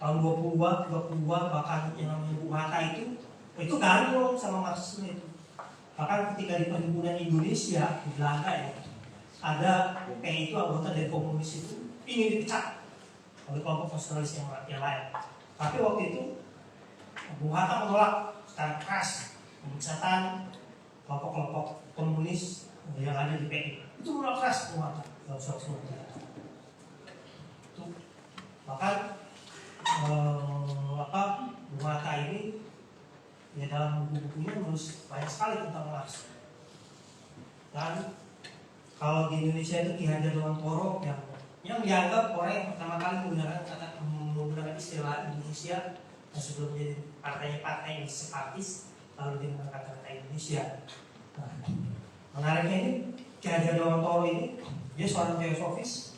tahun 20-an bahkan yang namanya Bung Hatta itu gandung sama Marxisme itu. Bahkan ketika di Perhimpunan Indonesia di Belanda ya, ada kayak itu anggota dari komunis itu ingin dipecat oleh kelompok nasionalis yang lain. Tapi waktu itu Bung Hatta menolak secara keras pemecatan kelompok-kelompok komunis yang ada di PI. Itu menolak keras Bung Hatta. Bahkan Bung Hatta ini ya dalam buku-bukunya menulis banyak sekali tentang Marx. Dan kalau di Indonesia itu Ki Hajar Dewantoro yang dianggap orang yang pertama kali menggunakan istilah Indonesia dan sebelumnya partainya yang sepatis lalu dia menggunakan kata Indonesia. Nah, menariknya ini Ki Hajar Dewantoro ini dia seorang teosofis,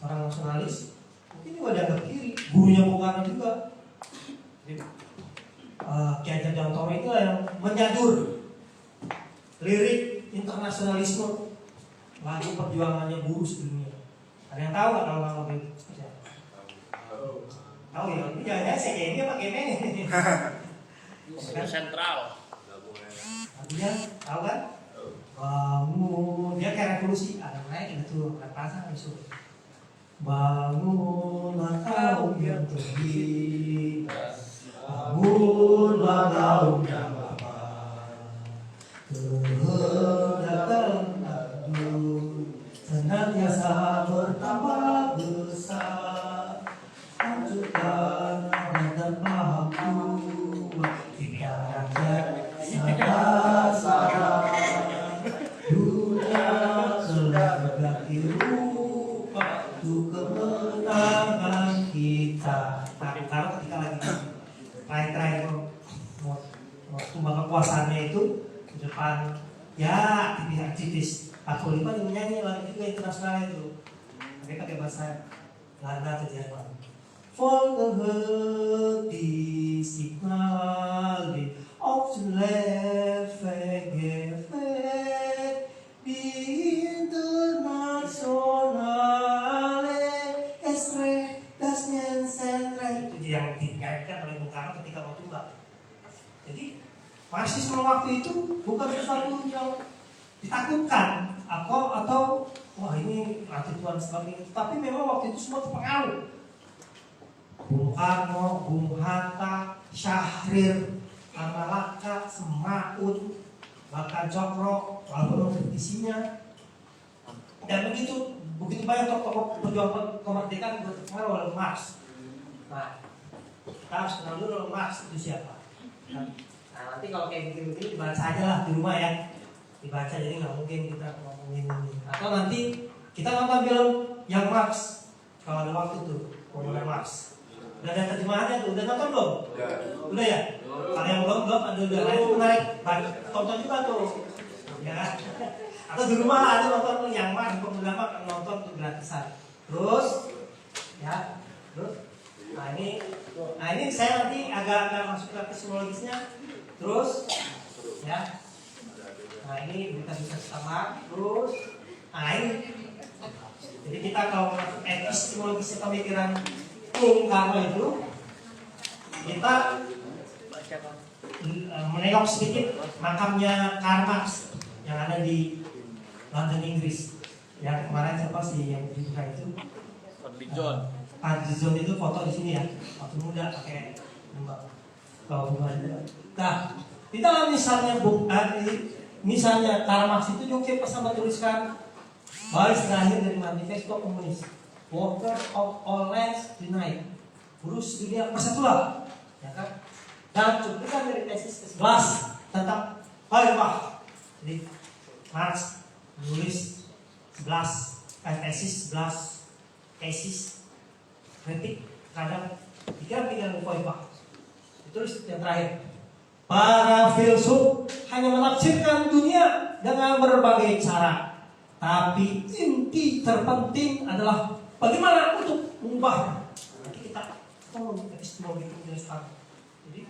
seorang nasionalis, mungkin juga dianggap kiri, gurunya Bung Karno juga. Ki Hajar Dewantoro itu yang menyadur lirik internasionalisme lagu perjuangannya buruh sedunia. Ada yang tahu nggak kalau itu? Tahu ya? Ini jangan saya kayak ini pakai ini. Sentral. Artinya tahu kan? Bangun, dia kayak revolusi, ada naik itu pasang isu. Bangunlah kaum yang terdiri, bangunlah kaum yang lapar, kehendak adu senantiasa bertambah besar, hancurkan dan pahamku, tidak ada sadar. Dunia telah berganti rupa untuk kemenangan kita. Nah, karena ketika lagi terakhir waktu kekuasaannya itu di depan ya aktivis 45 yang menyanyi lagu juga internasional itu. Mereka pakai bahasa Belanda atau Jerman. Volke die Signale auf den Leben gefällt, die Internationale es recht das Nyensenrecht. Itu yang dinyanyikan oleh Bung Karno ketika mau tumbang. Jadi Marxisme waktu itu bukan sesuatu yang ditakutkan atau wah ini anti Tuhan sebagainya, tapi memang waktu itu semua terpengaruh. Bung Karno, Bung Hatta, Syahrir, Malaka, Semaun, bahkan Cokro, walaupun mengkritisinya, dan begitu banyak tokoh perjuangan kemerdekaan berpengaruh oleh Marx. Nah, kita harus kenal dulu Marx itu siapa. Nah, nanti kalau kayak begini dibaca aja lah di rumah ya, dibaca, jadi nggak mungkin kita ngomongin ini. Atau nanti kita nonton film yang Marx kalau ada waktu tuh, ngomongin Marx. Udah ada terjemahannya tuh, udah nonton belum? Udah ya? Kalau yang belum ada udah itu menarik, tonton juga tuh, ya. Atau di rumah ada nonton yang Marx, beberapa nonton tuh gratisan. Terus, ya, nah ini saya nanti agak masuk ke psikologisnya. Terus, ya. Nah ini bisa sama. Terus, nah ini. Jadi kita kalau epistemologisnya pemikiran Bung Karno itu, kita menengok sedikit makamnya Karl Marx yang ada di London, Inggris. Ya kemarin siapa sih yang dibuka itu? Pak John itu foto di sini ya, waktu muda pakai bunga itu. Nah, di dalam misalnya Karl Marx itu juga pernah menuliskan baris terakhir dari manifesto komunis. Workers of all lands denied. Buruh sedunia persatulah, ya kan? Dan cuplikan dari tesis ke-11 tentang Feuerbach. Jadi Marx menulis 11 tesis kritik terhadap pikiran-pikiran Feuerbach. Ditulis yang terakhir. Para filsuf hanya menafsirkan dunia dengan berbagai cara, tapi inti terpenting adalah bagaimana untuk mengubahnya. Nanti kita ngomong epistemologi itu sekarang. Jadi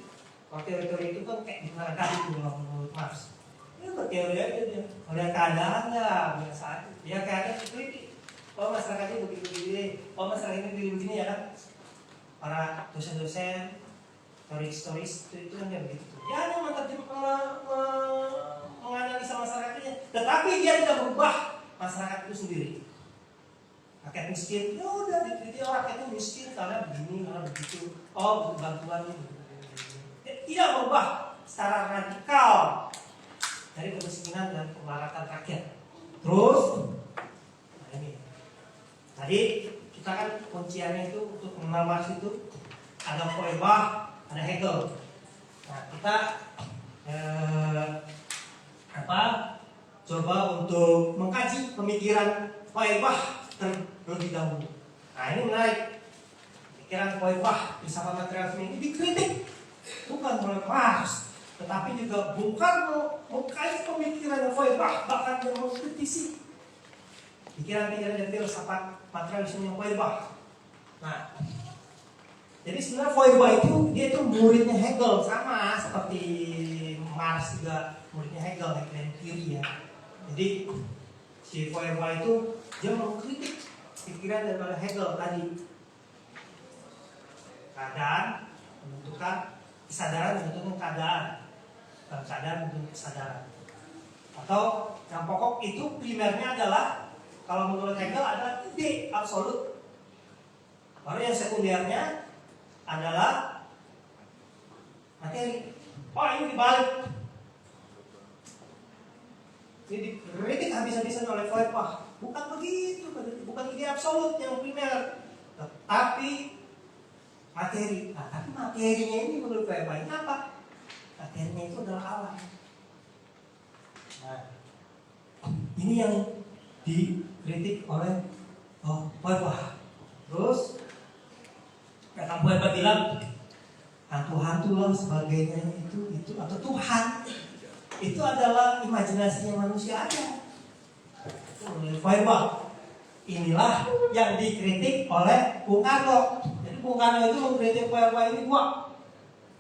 kalau teori-teori itu kan kayak gimana gitu menurut Marx. Ya berteori aja dia. Melihat keadaan ya biasa aja. Dia keadaan kritik. Oh masyarakatnya begini-begini. Oh masyarakat ini begini-begini ya kan. para dosen-dosen, teoris itu kan kayak begitu. Dia hanya menganalisa masyarakatnya, tetapi dia tidak merubah masyarakat itu sendiri. Rakyat miskin, ya udah dikritik rakyat itu miskin karena begini, karena begitu. Oh, butuh bantuannya. Tidak merubah secara radikal dari kemiskinan dan kemaratan rakyat. Terus, nah ini. Tadi kita kan kunciannya itu untuk mengenal Marx itu ada Feuerbach, ada Hegel. Nah, kita coba untuk mengkaji pemikiran Feuerbach terlebih dahulu. Nah, ini menarik. Pemikiran Feuerbach, filsafat materialisme ini dikritik bukan oleh Marx, tetapi juga bukan mengkaji pemikiran Feuerbach, bahkan mengkritisi pikiran-pikiran dan filsafat materialisme yang Feuerbach. Nah, jadi sebenarnya Feuerbach dia itu muridnya Hegel, sama seperti Marx juga muridnya Hegel dan kiri ya. Jadi si Feuerbach itu dia mengkritik pikiran daripada Hegel tadi. Keadaan menentukan kesadaran, menentukan keadaan, keadaan menentukan kesadaran. Atau yang pokok itu primernya adalah, kalau menurut Hegel adalah ide absolut. Baru yang sekundernya adalah materi. Oh, ini dibalik. Ini dikritik habis-habisan oleh Feuerbach. Bukan begitu, bukan ide absolut yang primer, tapi materi. Nah, tapi materinya ini menurut Feuerbach ini apa? Materinya itu adalah alam. Nah, ini yang dikritik oleh Feuerbach. Terus kata Feuerbach bilang hantu-hantu lah sebagainya itu atau Tuhan itu adalah imajinasinya manusia aja. Menurut Feuerbach, inilah yang dikritik oleh Bung Karno. Jadi Bung Karno itu mengkritik Feuerbach ini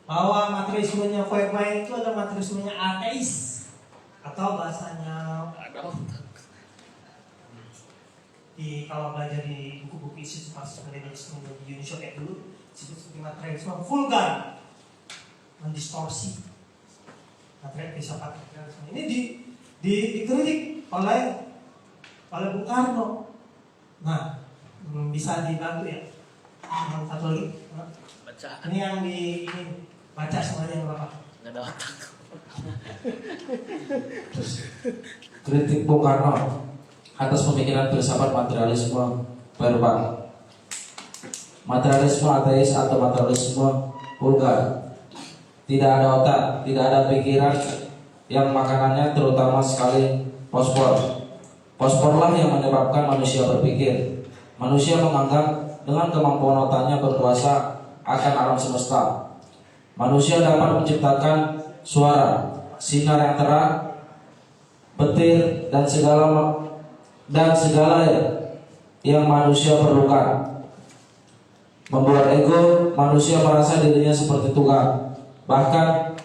bahwa materialismenya Feuerbach itu adalah materialismenya ateis, atau bahasanya kalau belajar di buku-buku isi marxisme-leninisme di Uni Soviet dulu disebut sebagai materialisme vulgar, mendistorsi materi filsafat materialisme. Ini dikritik oleh Bung Karno. Nah, bisa dibantu ya. Satu lagi. Baca. Ini yang baca semuanya Bapak. Nggak ada otak. Kritik Bung Karno atas pemikiran filsafat materialisme Feuerbach. Materialisme ateis atau materialisme vulgar. Tidak ada otak, tidak ada pikiran, yang makanannya terutama sekali fosfor. Fosforlah yang menyebabkan manusia berpikir. Manusia menganggap dengan kemampuan otaknya berkuasa akan alam semesta. Manusia dapat menciptakan suara, sinar yang terang, petir, dan segala yang manusia perlukan. Membuat ego manusia merasa dirinya seperti Tuhan, bahkan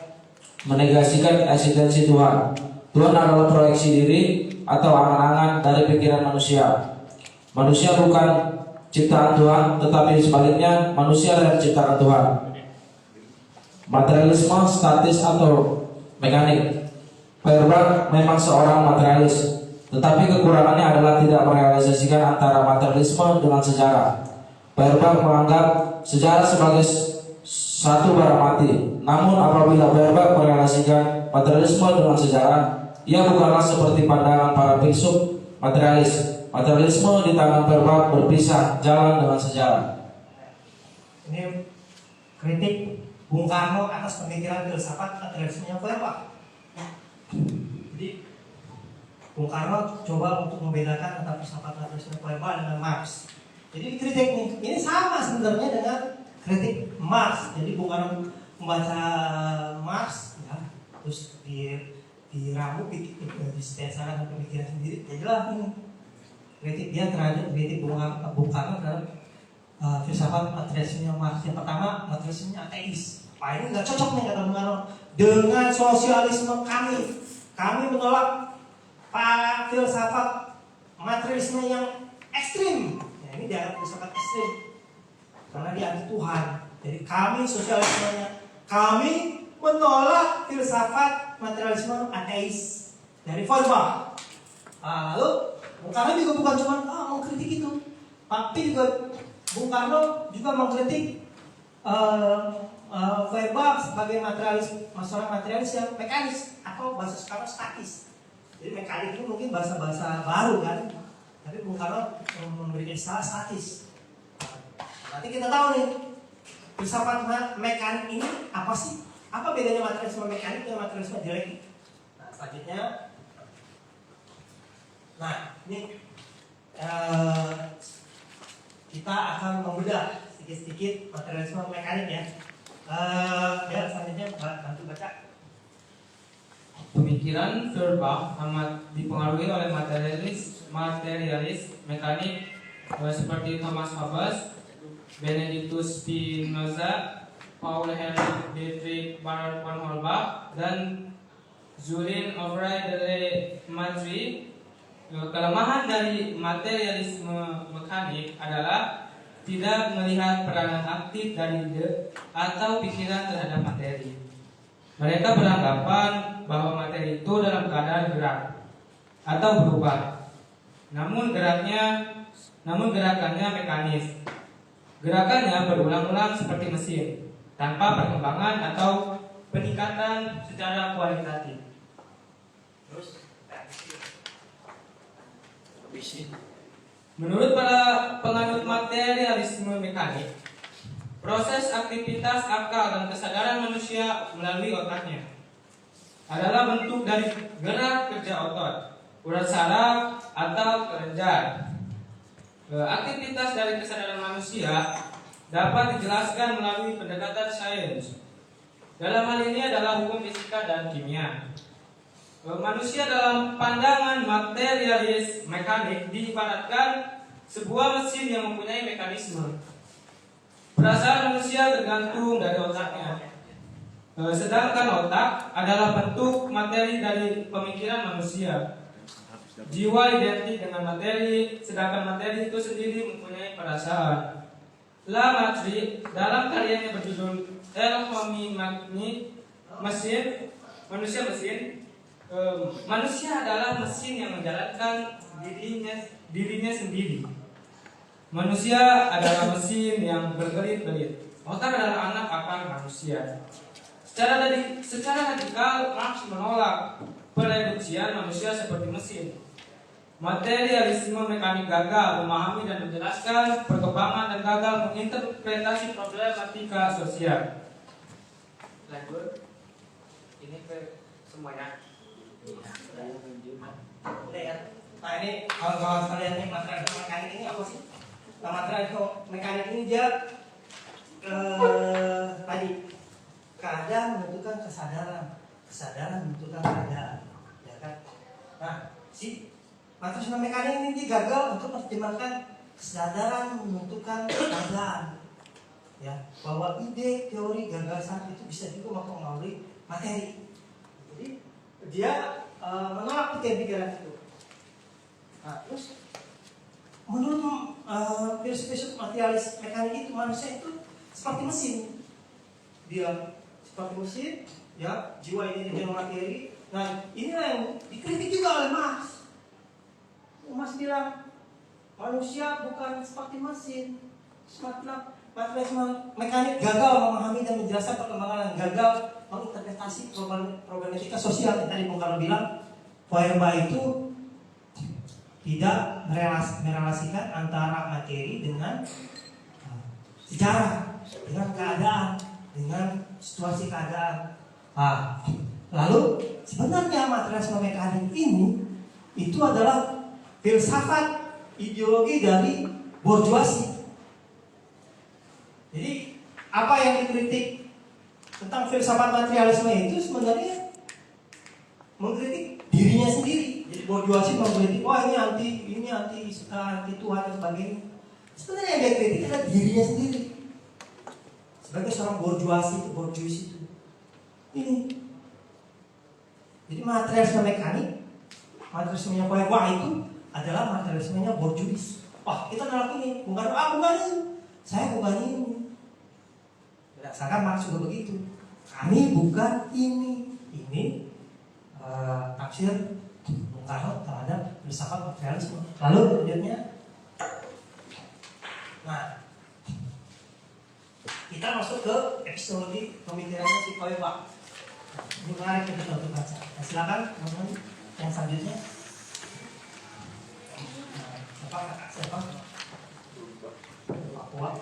menegasikan eksistensi Tuhan. Tuhan adalah proyeksi diri atau angan-angan dari pikiran manusia. Manusia bukan ciptaan Tuhan, tetapi sebaliknya manusia adalah ciptaan Tuhan. Materialisme statis atau mekanik. Feuerbach memang seorang materialis, tetapi kekurangannya adalah tidak merealisasikan antara materialisme dengan sejarah. Feuerbach menganggap sejarah sebagai satu barang mati. Namun apabila Feuerbach merealisasikan materialisme dengan sejarah, ia bukanlah seperti pandangan para filsuf materialis. Materialisme di tangan Feuerbach berpisah jalan dengan sejarah. Ini kritik Bung Karno atas pemikiran filsafat materialisme Feuerbach. Jadi Bung Karno coba untuk membedakan antara filsafat materialisme Feuerbach dengan Marx. Jadi dikritik nih, ini sama sebenarnya dengan kritik Marx. Jadi Bung Karno membaca Marx, ya, terus diramu, disetesakan pemikiran sendiri. Jadilah ini kritik dia terhadap kritik Bung Karno terhadap filsafat materialisme Marx. Yang pertama, materialisme ateis. Nah, ini nggak cocok nih kata Bung Karno dengan sosialisme kami. Kami menolak filsafat materialisme yang ekstrim. Ini dianggap filsafat ekstrim. karena dia anti Tuhan. Jadi kami sosialismenya, kami menolak filsafat materialisme ateis dari Feuerbach. Lalu Bung Karno juga bukan cuma mengkritik itu, tapi juga Bung Karno juga mengkritik Feuerbach sebagai seorang materialis yang mekanis atau bahasa sekarang statis. Jadi mekanik itu mungkin bahasa-bahasa baru kan, tapi Bung Karno memberikan istilah statis. Nanti kita tahu nih filsafat mekanik ini apa sih? Apa bedanya materialisme mekanik dengan materialisme dialektik? Nah, selanjutnya, ini kita akan membedah sedikit-sedikit materialisme mekanik ya. Selanjutnya bantu baca. Pemikiran Feuerbach amat dipengaruhi oleh materialis mekanik seperti Thomas Hobbes, Benedictus Spinoza, Paul Heinrich Dietrich von Holbach, dan Julien Ouvray de Madrid. Kelemahan dari materialisme mekanik adalah tidak melihat peranan aktif dari ide atau pikiran terhadap materi. Mereka beranggapan bahwa materi itu dalam keadaan gerak atau berubah, namun gerakannya mekanis. Gerakannya berulang-ulang seperti mesin, tanpa perkembangan atau peningkatan secara kualitatif. Menurut para penganut materialisme mekanik, proses aktivitas akal dan kesadaran manusia melalui otaknya adalah bentuk dari gerak kerja otot, urat saraf, atau kelenjar. Aktivitas dari kesadaran manusia dapat dijelaskan melalui pendekatan sains. Dalam hal ini adalah hukum fisika dan kimia. Manusia dalam pandangan materialis mekanik diibaratkan sebuah mesin yang mempunyai mekanisme. Perasaan manusia tergantung dari otaknya. Sedangkan otak adalah bentuk materi dari pemikiran manusia. Jiwa identik dengan materi, sedangkan materi itu sendiri mempunyai perasaan. Lamartine dalam karyanya berjudul El Homme Magni, manusia mesin. Manusia adalah mesin yang menjalankan dirinya sendiri. Manusia adalah mesin yang berbelit-belit. Otak adalah anak akar manusia. Secara radikal, Marx menolak pereduksian manusia seperti mesin. Materialisme mekanik gagal memahami dan menjelaskan perkembangan dan gagal menginterpretasi problematika sosial. Lanjut, ini ke semuanya. Udah ya. Nah ini kawan-kawan sekalian nih, materialisme mekanik ini apa sih? Nah, materialisme mekanik ini dia tadi keadaan menentukan kesadaran menentukan keadaan, ya kan? Nah, si materialisme mekanik ini dia gagal untuk menerjemahkan kesadaran menentukan keadaan, ya, bahwa ide, teori, gagasan itu bisa juga mempengaruhi materi. Jadi dia menolak pikiran itu. Nah, terus menurut filsuf materialis mekanik itu manusia itu seperti mesin. Dia seperti mesin, ya, jiwa ini dengan materi. Nah, inilah yang dikritik juga oleh Marx. Marx bilang manusia bukan seperti mesin. Materialisme mekanik gagal memahami dan menjelaskan perkembangan, dan gagal menginterpretasi problematika sosial yang tadi Bung Karno bilang. Feuerbach itu tidak merelasikan antara materi dengan sejarah, dengan keadaan, dengan situasi keadaan. Lalu sebenarnya materialisme mekanik ini itu adalah filsafat ideologi dari bourgeoisie. Jadi apa yang dikritik tentang filsafat materialisme itu sebenarnya mengkritik dirinya sendiri. Jadi bourgeoisie mengkritik, wah ini anti Tuhan dan sebagainya. Sebenarnya yang dia kritik adalah dirinya sendiri. Sebagai seorang bourgeoisie itu. Ini. Jadi materialisme mekanik, materialismenya Feuerbach itu adalah materialismenya bourgeois. Wah, kita nolak ini, bukan ini. saya bukan ini. Berdasarkan Marx juga begitu. Kami bukan ini. Ini tafsir Bung Karno terhadap filsafat materialisme. Lalu kemudiannya, nah, kita masuk ke epistemologi pemikirannya si Feuerbach. Ini menarik kita untuk baca. Nah, silakan teman-teman yang selanjutnya. Siapa? Papua.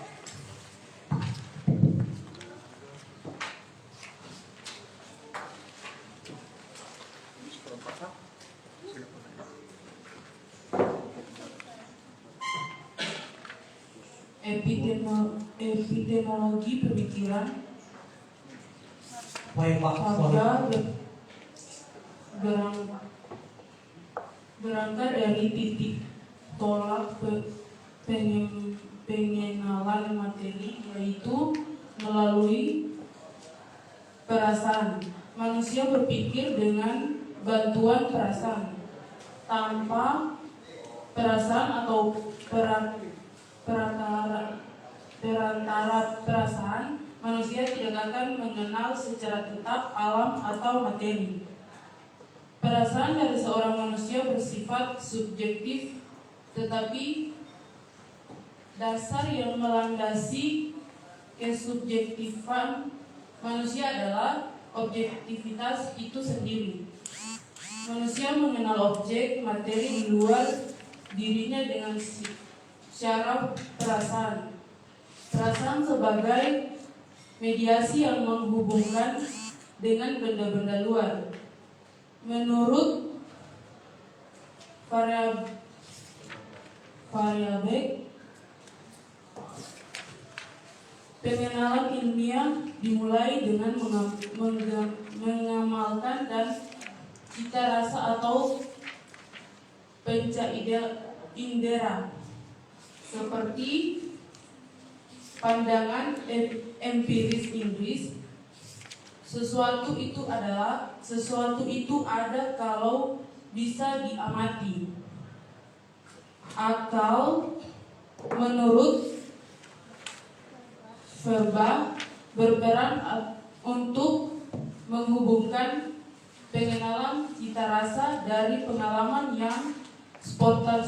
Epistemologi pemikiran Feuerbach. berangkat dari titik tolak pengenalan materi, yaitu melalui perasaan. Manusia berpikir dengan bantuan perasaan. Tanpa perasaan atau perantara perasaan, manusia tidak akan mengenal secara tetap alam atau materi. Perasaan dari seorang manusia bersifat subjektif, tetapi dasar yang melandasi kesubjektifan manusia adalah objektivitas itu sendiri. Manusia mengenal objek materi di luar dirinya dengan secara perasaan. Perasaan sebagai mediasi yang menghubungkan dengan benda-benda luar. Menurut Feuerbach, pengenalan ilmiah dimulai dengan mengamalkan dan cita rasa atau panca indera, seperti pandangan empiris Inggris. Sesuatu itu ada kalau bisa diamati. Akal, menurut Feuerbach, berperan untuk menghubungkan pengenalan cita rasa dari pengalaman yang spontan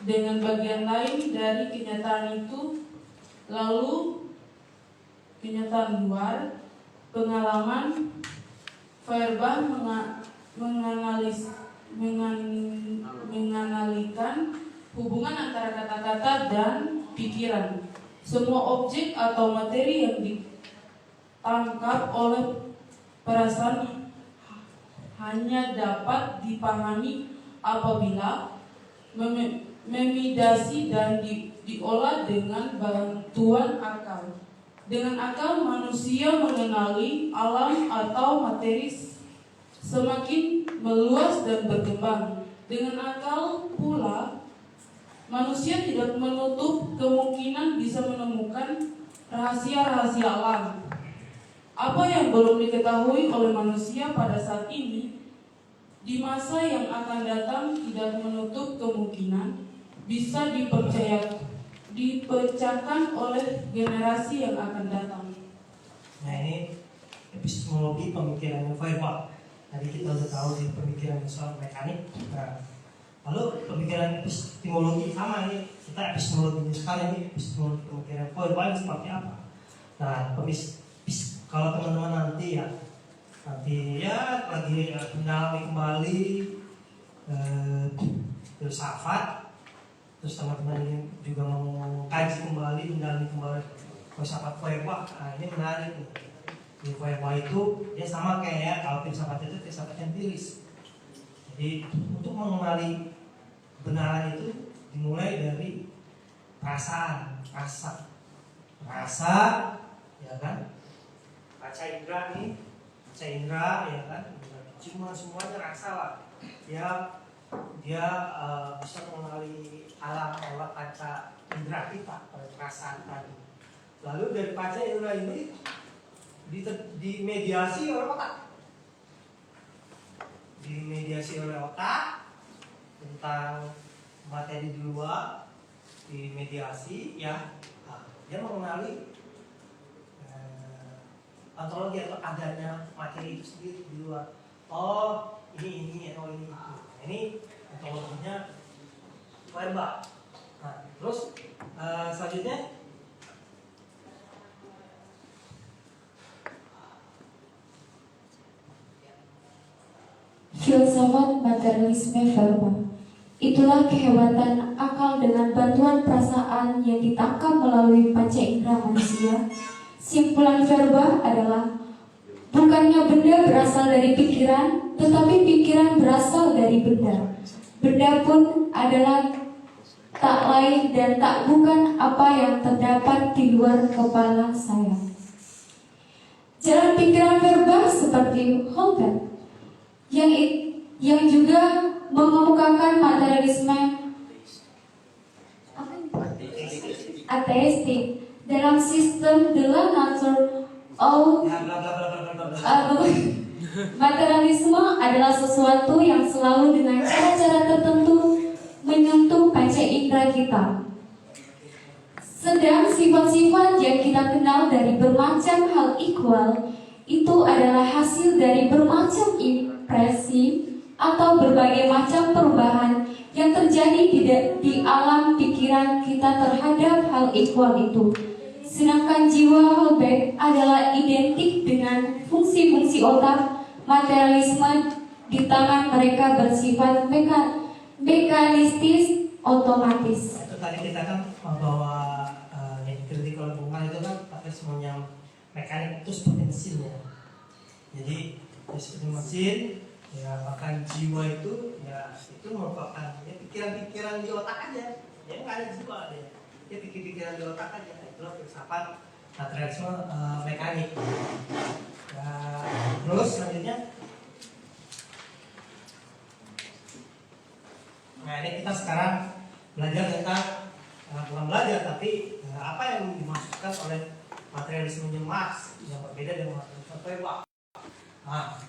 dengan bagian lain dari kenyataan itu, lalu kenyataan luar. Pengalaman Feuerbach menganalikan hubungan antara kata-kata dan pikiran. Semua objek atau materi yang ditangkap oleh perasaan hanya dapat dipahami apabila memidasi dan diolah dengan bantuan akal. Dengan akal manusia mengenali alam atau materi semakin meluas dan berkembang. Dengan akal pula manusia tidak menutup kemungkinan bisa menemukan rahasia-rahasia alam. Apa yang belum diketahui oleh manusia pada saat ini, di masa yang akan datang tidak menutup kemungkinan bisa dipecahkan oleh generasi yang akan datang. Nah, ini epistemologi pemikiran Feuerbach. Tadi kita sudah tahu di pemikiran soal mekanik. Nah, lalu pemikiran epistemologi sama ini, kita epistemologi sekali ini epistemologi pemikiran Feuerbach seperti apa? Nah, kalau teman-teman nanti lagi mendalami kembali filsafat, terus teman-teman ini juga mau kaji kembali, mendalami kembali filsafat Feuerbach. Nah, ini menarik nih. Di Feuerbach itu dia sama kayak kalau filsafat itu filsafat empiris. Jadi untuk mengenali kebenaran itu dimulai dari perasaan, rasa, ya kan? Kaca indra ya kan? Cuma semuanya rasa lah. Dia bisa mengenali alam lewat kaca indra kita, perasaan tadi. Lalu dari kaca indra ini dimediasi oleh otak, tentang materi di luar di mediasi ya, dia mengenali ontologi atau adanya materi itu sendiri di luar. Oh ini atau ini itu. Nah, ini ontologinya verbal. Nah, terus selanjutnya filsafat materialisme verbal. Itulah kehebatan akal dengan bantuan perasaan yang ditangkap melalui panca indera manusia. Simpulan verba adalah bukannya benda berasal dari pikiran, tetapi pikiran berasal dari benda. Benda pun adalah tak lain dan tak bukan apa yang terdapat di luar kepala saya. Jalan pikiran verba seperti Holbert yang juga mengemukakan materialisme ateistik dalam sistem de la nature of materialisme adalah sesuatu yang selalu dengan cara-cara tertentu menyentuh panca indera kita. Sedang sifat-sifat yang kita kenal dari bermacam hal ikhwal itu adalah hasil dari bermacam impresi atau berbagai macam perubahan yang terjadi di alam pikiran kita terhadap hal ikhwal itu. Sedangkan jiwa Holbeck adalah identik dengan fungsi-fungsi otak. Materialisme di tangan mereka bersifat mekanistis otomatis. itu tadi kita kan bahwa yang dikritik oleh Bung Al itu kan materialisme yang mekanik itu seperti mesin ya. Jadi seperti mesin ya, bahkan jiwa itu ya itu merupakan ya, pikiran-pikiran di otak aja. Ya nggak ada jiwa deh. Ya pikiran di otak aja. Itulah filsafat materialisme mekanik. Ya, terus selanjutnya, nah ini kita sekarang belajar tentang bukan belajar tapi apa yang dimaksudkan oleh materialisme Marx yang berbeda dengan materialisme Weber. Nah,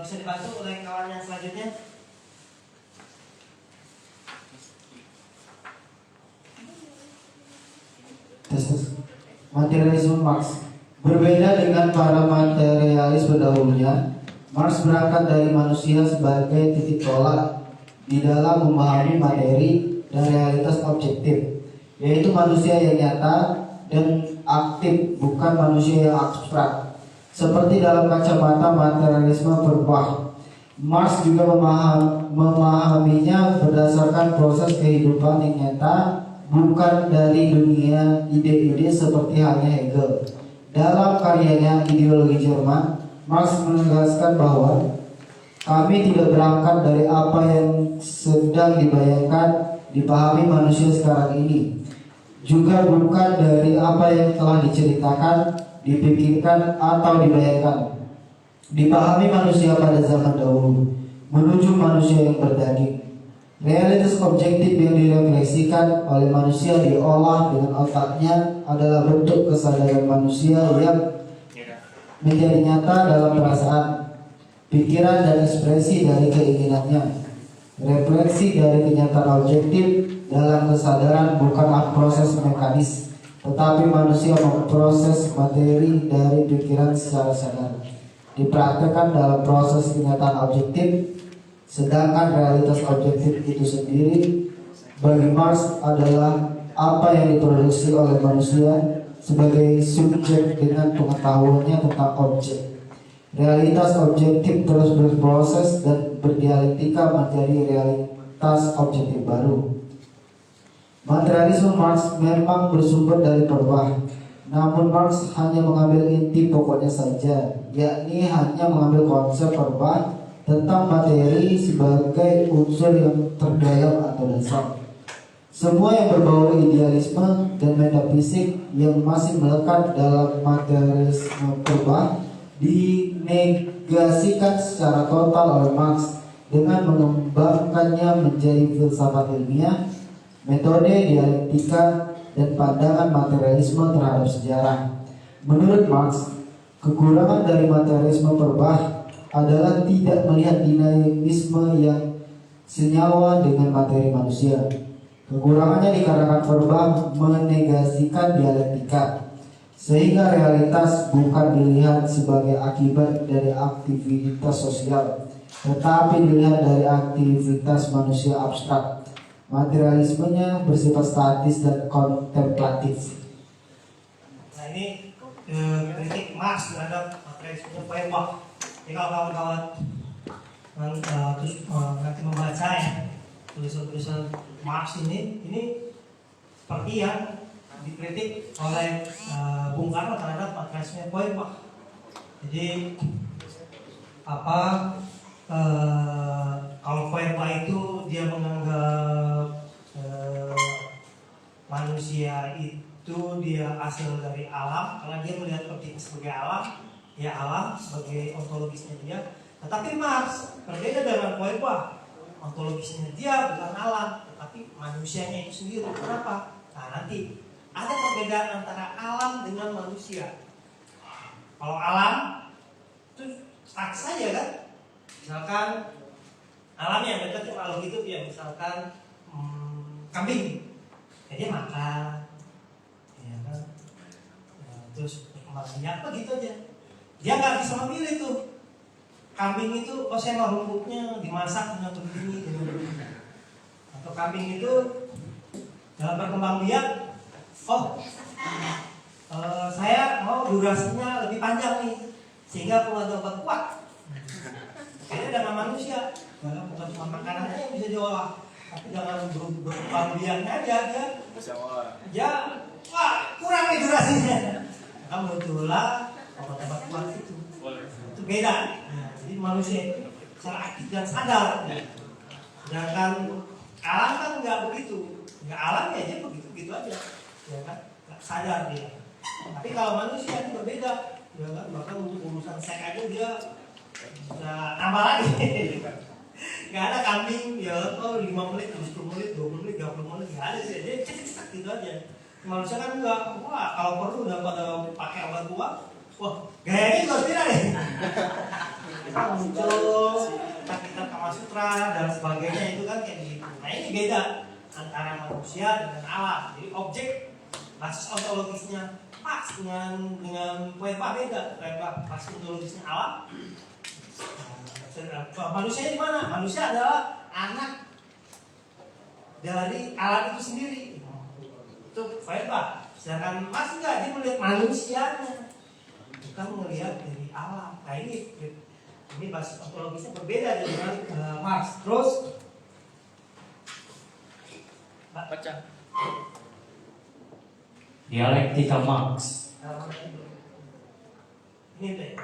bisa dibantu oleh kawan yang selanjutnya. Materialisme Marx berbeda dengan para materialis pendahulunya. Marx berangkat dari manusia sebagai titik tolak di dalam memahami materi dan realitas objektif, yaitu manusia yang nyata dan aktif, bukan manusia yang abstrak. Seperti dalam kacamata materialisme verbal, Marx juga memahaminya berdasarkan proses kehidupan yang nyata, bukan dari dunia ide-ide seperti halnya Hegel. Dalam karyanya Ideologi Jerman, Marx menegaskan bahwa kami tidak berangkat dari apa yang sedang dibayangkan, dipahami manusia sekarang ini, juga bukan dari apa yang telah diceritakan, dipikirkan atau dibayangkan, dipahami manusia pada zaman dahulu, menuju manusia yang berdaging. Realitas objektif yang direfleksikan oleh manusia diolah dengan otaknya adalah bentuk kesadaran manusia yang menjadi nyata dalam perasaan, pikiran dan ekspresi dari keinginannya. Refleksi dari kenyataan objektif dalam kesadaran bukanlah proses mekanis, tetapi manusia memproses materi dari pikiran secara sadar, dipraktekkan dalam proses kenyataan objektif. Sedangkan realitas objektif itu sendiri bagi Marx adalah apa yang diproduksi oleh manusia sebagai subjek dengan pengetahuannya tentang objek. Realitas objektif terus berproses dan berdialektika menjadi realitas objektif baru. Materialisme Marx memang bersumber dari perbah, namun Marx hanya mengambil inti pokoknya saja, yakni hanya mengambil konsep perbah tentang materi sebagai unsur yang terdalam atau dasar. Semua yang berbau idealisme dan metafisik yang masih melekat dalam materialisme perbah dinegasikan secara total oleh Marx dengan mengembangkannya menjadi filsafat ilmiah, metode dialektika, dan pandangan materialisme terhadap sejarah. Menurut Marx, kekurangan dari materialisme perbah adalah tidak melihat dinamisme yang senyawa dengan materi manusia. Kekurangannya dikarenakan Feuerbach menegasikan dialektika, sehingga realitas bukan dilihat sebagai akibat dari aktivitas sosial, tetapi dilihat dari aktivitas manusia abstrak. Materialismenya bersifat statis dan kontemplatif. Nah ini kritik Marx terhadap materialisme Feuerbach. Jadi kalau kawan-kawan nanti membaca ya tulisan-tulisan Marx ini seperti yang dikritik oleh Bung Karno terhadap materialisme Feuerbach. Jadi kalau Feuerbach itu dia menganggap manusia itu dia hasil dari alam, karena dia melihat objek sebagai alam, ya alam sebagai ontologisnya dia. Tetapi Marx berbeda dengan Feuerbach, ontologisnya dia bukan alam, tetapi manusianya itu sendiri. Kenapa? Nah nanti ada perbedaan antara alam dengan manusia. Kalau alam itu statis saja kan, misalkan alamnya yang dekat kalau gitu ya, misalkan kambing, dia makan, ya kan, terus berkembang biak begitu aja. Dia nggak bisa memilih tuh kambing itu, oh saya mau rumputnya dimasak dengan begini, atau kambing itu dalam berkembang biak, oh saya mau durasinya lebih panjang nih, sehingga obat kuat. Kayaknya dengan manusia, bukan cuma makanannya yang bisa diolah, tapi dengan berkembang biaknya aja dia wah kurang nih durasinya, maka muncullah obat-obat kuat itu beda. Nah, jadi manusia itu secara aktif dan sadar, sedangkan alam kan nggak begitu, nggak alam ya aja begitu aja, ya kan, nggak sadar dia. Tapi kalau manusia itu berbeda, ya kan, bahkan untuk urusan seks aja dia bisa tambah lagi. Nggak ada kambing, ya oh 5 menit, 10 menit, 20 menit, 30 menit, nggak ada sih, dia cek gitu aja. Manusia kan enggak, wah kalau perlu udah pada pakai obat kuat, wah gayanya juga beda deh. Kita muncul kitab Kama Sutra dan sebagainya itu kan kayak gitu. Nah ini beda antara manusia dengan alam. Jadi objek basis ontologisnya pas dengan Feuerbach beda. Feuerbach basis ontologisnya alam. Manusia di mana? Manusia adalah anak dari alam itu sendiri. Itu Feuerbach. Sedangkan Marx enggak, dia melihat manusianya, bukan melihat dari alam. Nah ini basis ontologisnya berbeda dengan Marx. Terus baca Dialektika Marx. ini deh.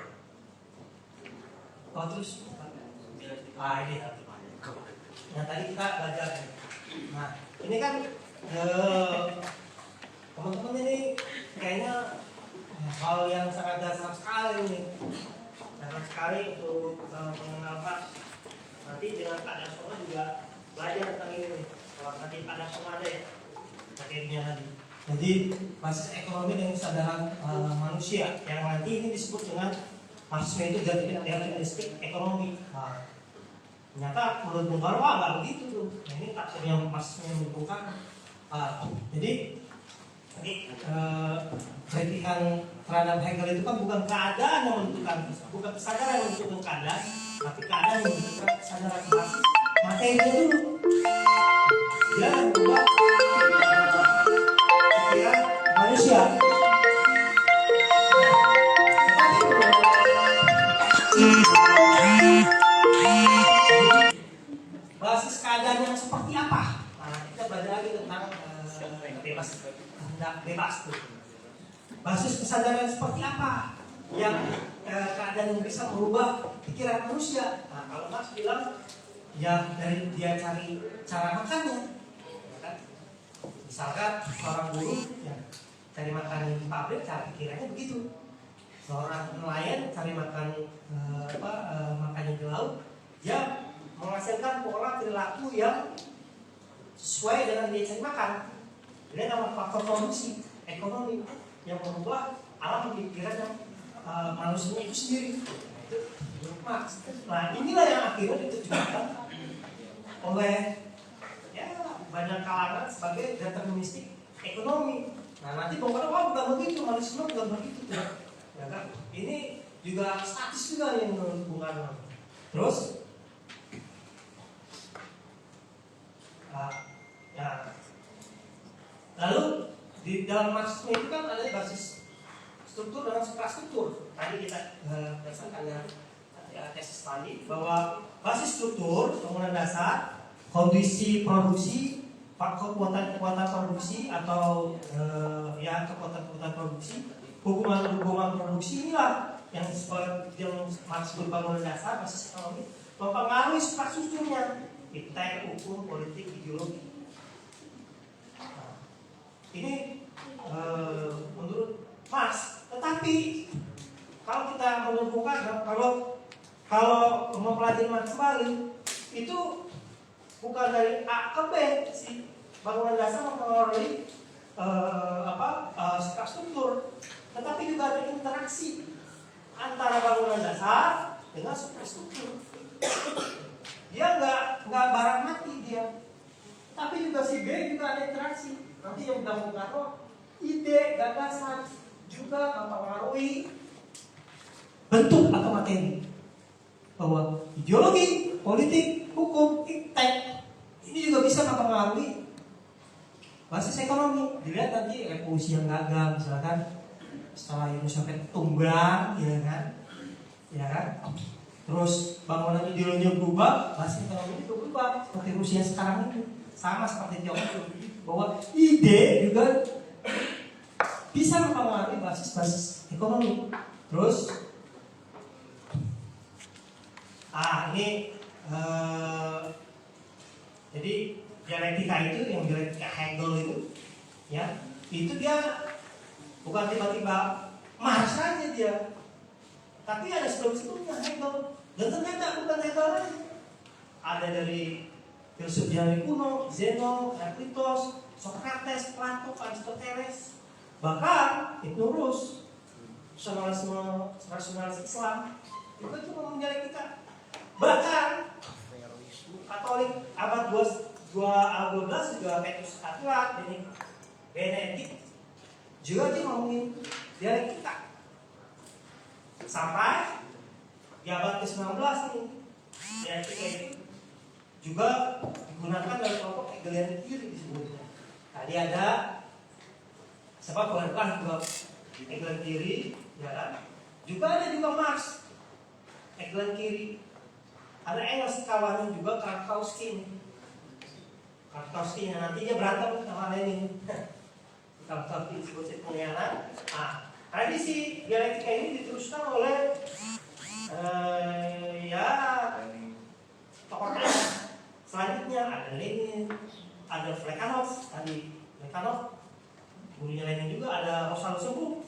Oh terus ini yang tadi kita belajar. Nah ini kan teman-teman ini kayaknya hal yang sangat dasar sekali nih, dasar sekali untuk mengenal Marx. Nanti dengan Pak Dasono juga belajar tentang ini nih. Kalau nanti Pak Dasono ada ya materinya tadi. Jadi basis ekonomi dan kesadaran manusia yang nanti ini disebut dengan Marxisme itu dialektik ekonomi. Nah, ternyata menurut Bung Karno nggak begitu tuh. Nah, ini tafsirnya Marxisme yang Bung Karno. Jadi kritikan terhadap Hegel itu kan bukan keadaan yang menentukan, bukan kesadaran yang menentukan keadaan, tapi keadaan yang menentukan kesadaran. Marxis materinya dulu. Dia membuat pikiran manusia. Basis keadaan yang seperti apa? Nah, kita belajar lagi tentang bebas tuh. Basis kesadaran seperti apa yang keadaan yang bisa merubah pikiran manusia? Nah, kalau Marx bilang ya dari dia cari cara makannya, ya kan? Misalkan seorang buruh yang cari makan di pabrik, cara pikirannya begitu. Seorang nelayan cari makan makannya di laut, dia menghasilkan pola perilaku yang sesuai dengan dia cari makan. Jadi ada faktor produksi ekonomi yang merubah alam pikiran manusia itu sendiri. Itu Marx. Nah inilah yang akhirnya diterjemahkan oleh ya banyak kalangan sebagai deterministik ekonomi. Nah nanti bukan bukan begitu, Marxisme bukan begitu, ya kan? Ini juga statis juga yang menurut Bung Karno. Terus, ya, lalu di dalam Marxisme itu kan ada basis struktur dan suprastruktur. Tadi kita berdasarkan tesis tadi bahwa basis struktur bangunan dasar, kondisi produksi, kekuatan produksi atau ya kekuatan produksi, hubungan produksi inilah yang Marx bangunan dasar basis ekonomi mempengaruhi suprastrukturnya, iptek, hukum, politik, ideologi. Nah, ini menurut Marx. Tetapi kalau kita menemukan kalau mempelajari Marx kembali itu bukan dari A ke B, si bangunan dasar mempengaruhi struktur, tetapi juga ada interaksi antara bangunan dasar dengan superstruktur. Dia nggak barang mati dia, tapi juga si B juga ada interaksi. Nanti yang bilang Bung Karno, ide gagasan juga mempengaruhi bentuk atau materi. Bahwa ideologi, politik, hukum, iptek ini juga bisa mempengaruhi basis ekonomi. Dilihat nanti revolusi yang gagal misalkan setelah itu sampai tumbang, ya kan? Terus bangunan ideologinya berubah, basis ekonomi itu berubah seperti Rusia sekarang itu, sama seperti Tiongkok, bahwa ide juga bisa mempengaruhi basis ekonomi. Terus ini jadi dialektika itu, yang dialektika Hegel itu, ya, itu dia bukan tiba-tiba Marx saja dia, tapi ada sebelum-sebelumnya Hegel, dan ternyata bukan Hegel aja, ada dari filsuf Yunani kuno, Zeno, Heraklitos, Socrates, Plato, Aristoteles, bahkan Ibnu Rus, rasionalis Islam, itu ngomong dialektika. Bahkan Katolik abad 12 juga Petrus Katurat, Benedict juga dia ngomongin dialektika. Sampai di abad ke-19 nih, dialektika itu juga digunakan dalam kelompok Hegelian Theory disebutnya. Tadi ada sebab bukan juga Hegelian Theory, ya kan? Juga ada juga Marx, Hegelian Theory. Ada Engels kawannya juga, Krakowski yang nantinya berantem sama Lenin. Krakowski disebut pengkhianat. Karena si dialektika ini diteruskan oleh tokoh selanjutnya ada Lenin, ada Plekhanov, gurunya Lenin juga, ada Rosa Luxemburg,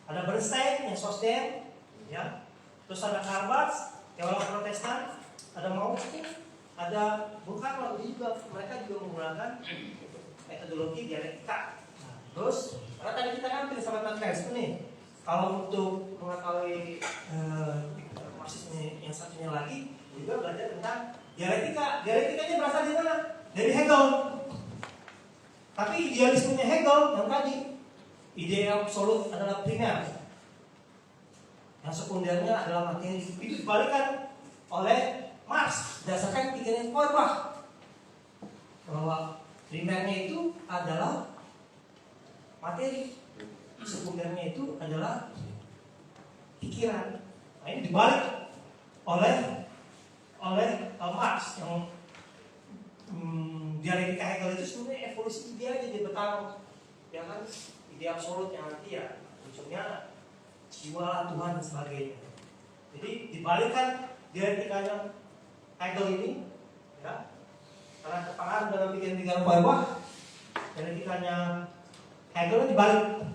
ada Bernstein yang sosdem, ya, terus ada Karl Barth, teolog Protestan, ada Mauthausen, ada Bung Karno juga, mereka juga menggunakan metodologi dialektika. Terus, karena tadi kita kan pilih sama Marxisme nih, kalau untuk mengetahui Marxisme yang satunya lagi, juga belajar tentang dialektika. Dialektikanya berasal dari mana? Dari Hegel. Tapi idealismenya Hegel yang tadi, ide absolut adalah primer, yang sekundernya adalah materi. Itu dibalikkan oleh Marx berdasarkan pikiran Feuerbach, bahwa primernya itu adalah materi, sekundernya itu adalah pikiran. Nah, ini dibalik oleh Marx yang dialektika Hegel itu sebenarnya evolusi ide aja, dia bertarung, ya kan, ide absolut yang nanti ya ujungnya jiwa Tuhan dan sebagainya. Jadi dibalikkan dialektikanya Hegel ini, ya, karena terpengaruh dalam pikiran-pikiran Feuerbach, dialektikanya Hegel dibalik,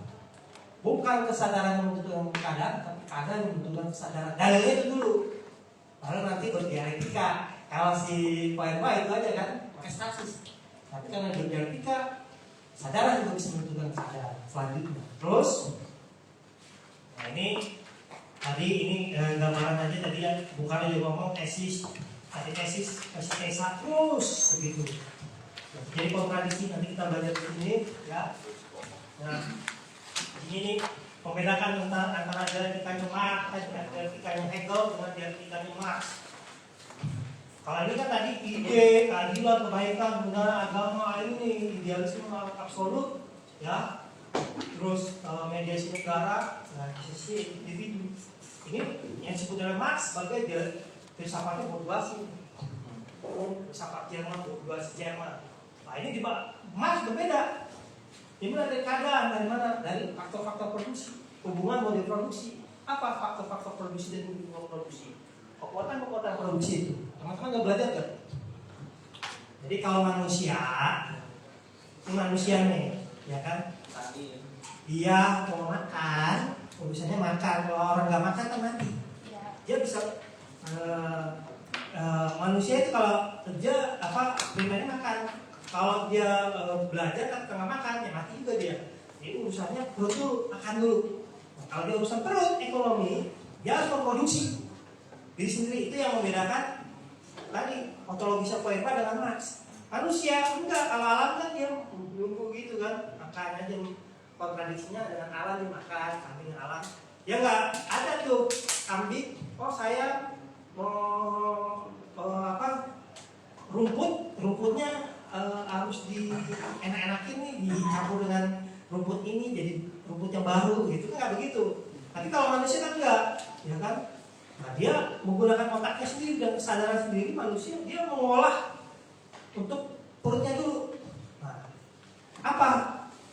bukan kesadaran yang membutuhkan keadaan, tapi keadaan yang membutuhkan kesadaran. Dalilnya itu dulu, lalu nanti berdialektika. Kalau si Feuerbach itu aja kan pakai stasis, tapi karena berdialektika, kesadaran juga bisa membutuhkan kesadaran selanjutnya. Terus nah ini tadi gambaran aja tadi ya, bukan dia ngomong tesis, antitesis, antitesa terus begitu. jadi kontradiksi. Nanti kita belajar di sini, ya. Nah, ini nih membedakan antara dialektikanya Marx, dialektikanya Hegel dengan dialektikanya Marx. Kalau ini kan tadi ide, keadilan, kebaikan, kebenaran, agama, ini idealisme absolut, ya. Terus mediasi negara, nah, sisi individu. Ini yang disebut oleh Marx sebagai filsafatnya bourgeoisie. Filsafat Jerman, bourgeoisie Jerman. Nah ini di Marx berbeda. Ini dari keadaan, dari mana? Dari faktor-faktor produksi, hubungan model produksi. Apa faktor-faktor produksi dan hubungan produksi? Kekuatan-kekuatan produksi itu. Teman-teman nggak belajar kan? Jadi kalau manusia, ini manusia nih, ya kan? Dia mau makan, urusannya makan. Kalau orang nggak makan kan mati. Dia bisa manusia itu kalau kerja pribadi makan. Kalau dia belajar kan tengah makan, ya mati juga dia. Jadi urusannya perut dulu, makan dulu. Nah, kalau dia urusan perut, ekonomi, dia harus memproduksi diri sendiri. Itu yang membedakan tadi ontologi Feuerbach dengan Marx. Manusia enggak, kalau alam kan dia nunggu gitu kan, makan aja. Kontradiksinya dengan alam dimakan, kambing dengan alam. Ya enggak ada tuh kambing. Oh saya mau rumputnya harus di enak-enakin nih, dicampur dengan rumput ini jadi rumput yang baru gitu kan, nggak begitu. Tapi kalau manusia kan enggak, ya kan? Nah, dia menggunakan otaknya sendiri dan kesadaran sendiri. Manusia dia mengolah untuk perutnya dulu. Nah, apa?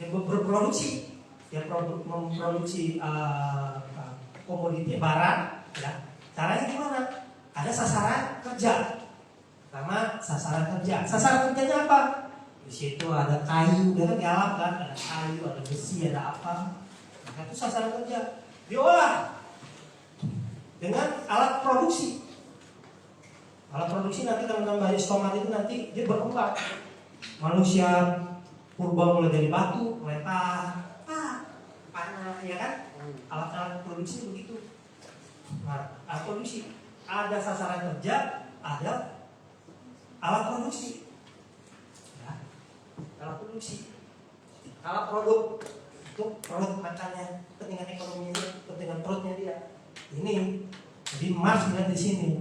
Dia berproduksi, dia memproduksi komoditi barang. Ya. Caranya gimana? Ada sasaran kerja. Pertama sasaran kerja. Sasaran kerjanya apa? Di situ ada kayu, dia kan di alam kan, ada kayu, ada besi, ada apa. Nah, itu sasaran kerja. Diolah dengan alat produksi. Alat produksi nanti teman-teman bahas stomat itu nanti dia berkembang. Manusia purba mulai dari batu, melempar, panah, ya kan? Alat-alat produksi begitu. Nah, alat produksi ada sasaran kerja, ada alat produksi, ya, alat produksi, alat produk untuk produk makannya, kepentingan ekonominya, kepentingan perutnya dia. Ini jadi Marx melihat di sini.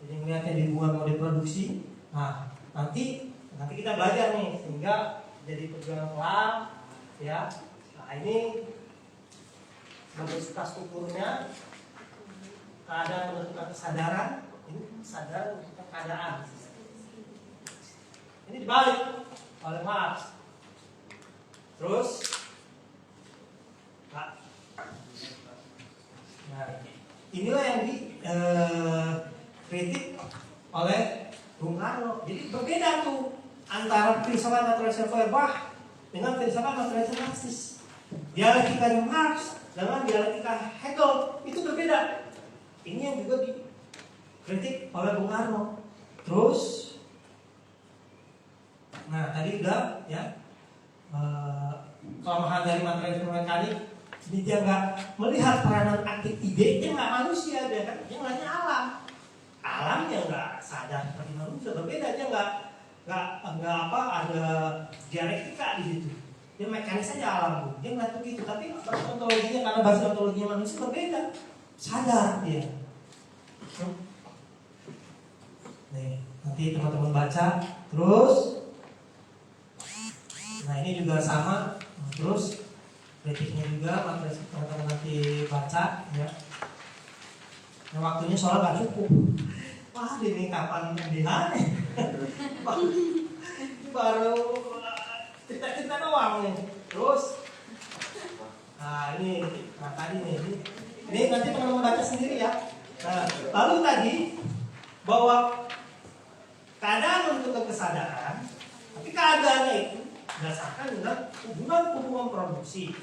Jadi melihatnya di hubungan mode produksi. Nah, nanti kita belajar nih sehingga jadi perjuangan kelam, ya. Nah ini sebagai strukturnya, keadaan menentukan kesadaran. Ini kesadaran menentukan keadaan. Ini dibalik oleh Marx. Terus, nah, inilah yang dikritik oleh Bung Karno. Jadi berbeda tuh antara filsafat naturalisme Feuerbach dengan filsafat naturalisme Marxis. Dialektika Marx dengan dialektika Hegel itu berbeda. Ini yang juga dikritik oleh Bung Karno. Terus, nah tadi udah ya kelemahan dari materialisme mekanik. Jadi dia nggak melihat peranan aktif ide, dia nggak manusia, dia kan dia ngelihatnya alam. Alam yang nggak sadar seperti manusia, berbeda. Dia nggak ada dialektika di situ. Dia mekanis saja alam, dia ngeliat begitu. Tapi ontologinya karena bahasa ontologinya manusia berbeda, sadar dia. Nih, nanti teman-teman baca terus. Nah ini juga sama, terus kritiknya juga materi teman-teman nanti baca ya. Nah, waktunya soalnya gak cukup. Wah ini kapan pembihannya? Baru cerita-cerita doang nih. Terus, nah ini, nah tadi nih, ini nanti teman-teman baca sendiri ya. Nah, lalu tadi bahwa keadaan menentukan kesadaran, tapi keadaannya itu berdasarkan dengan hubungan produksi,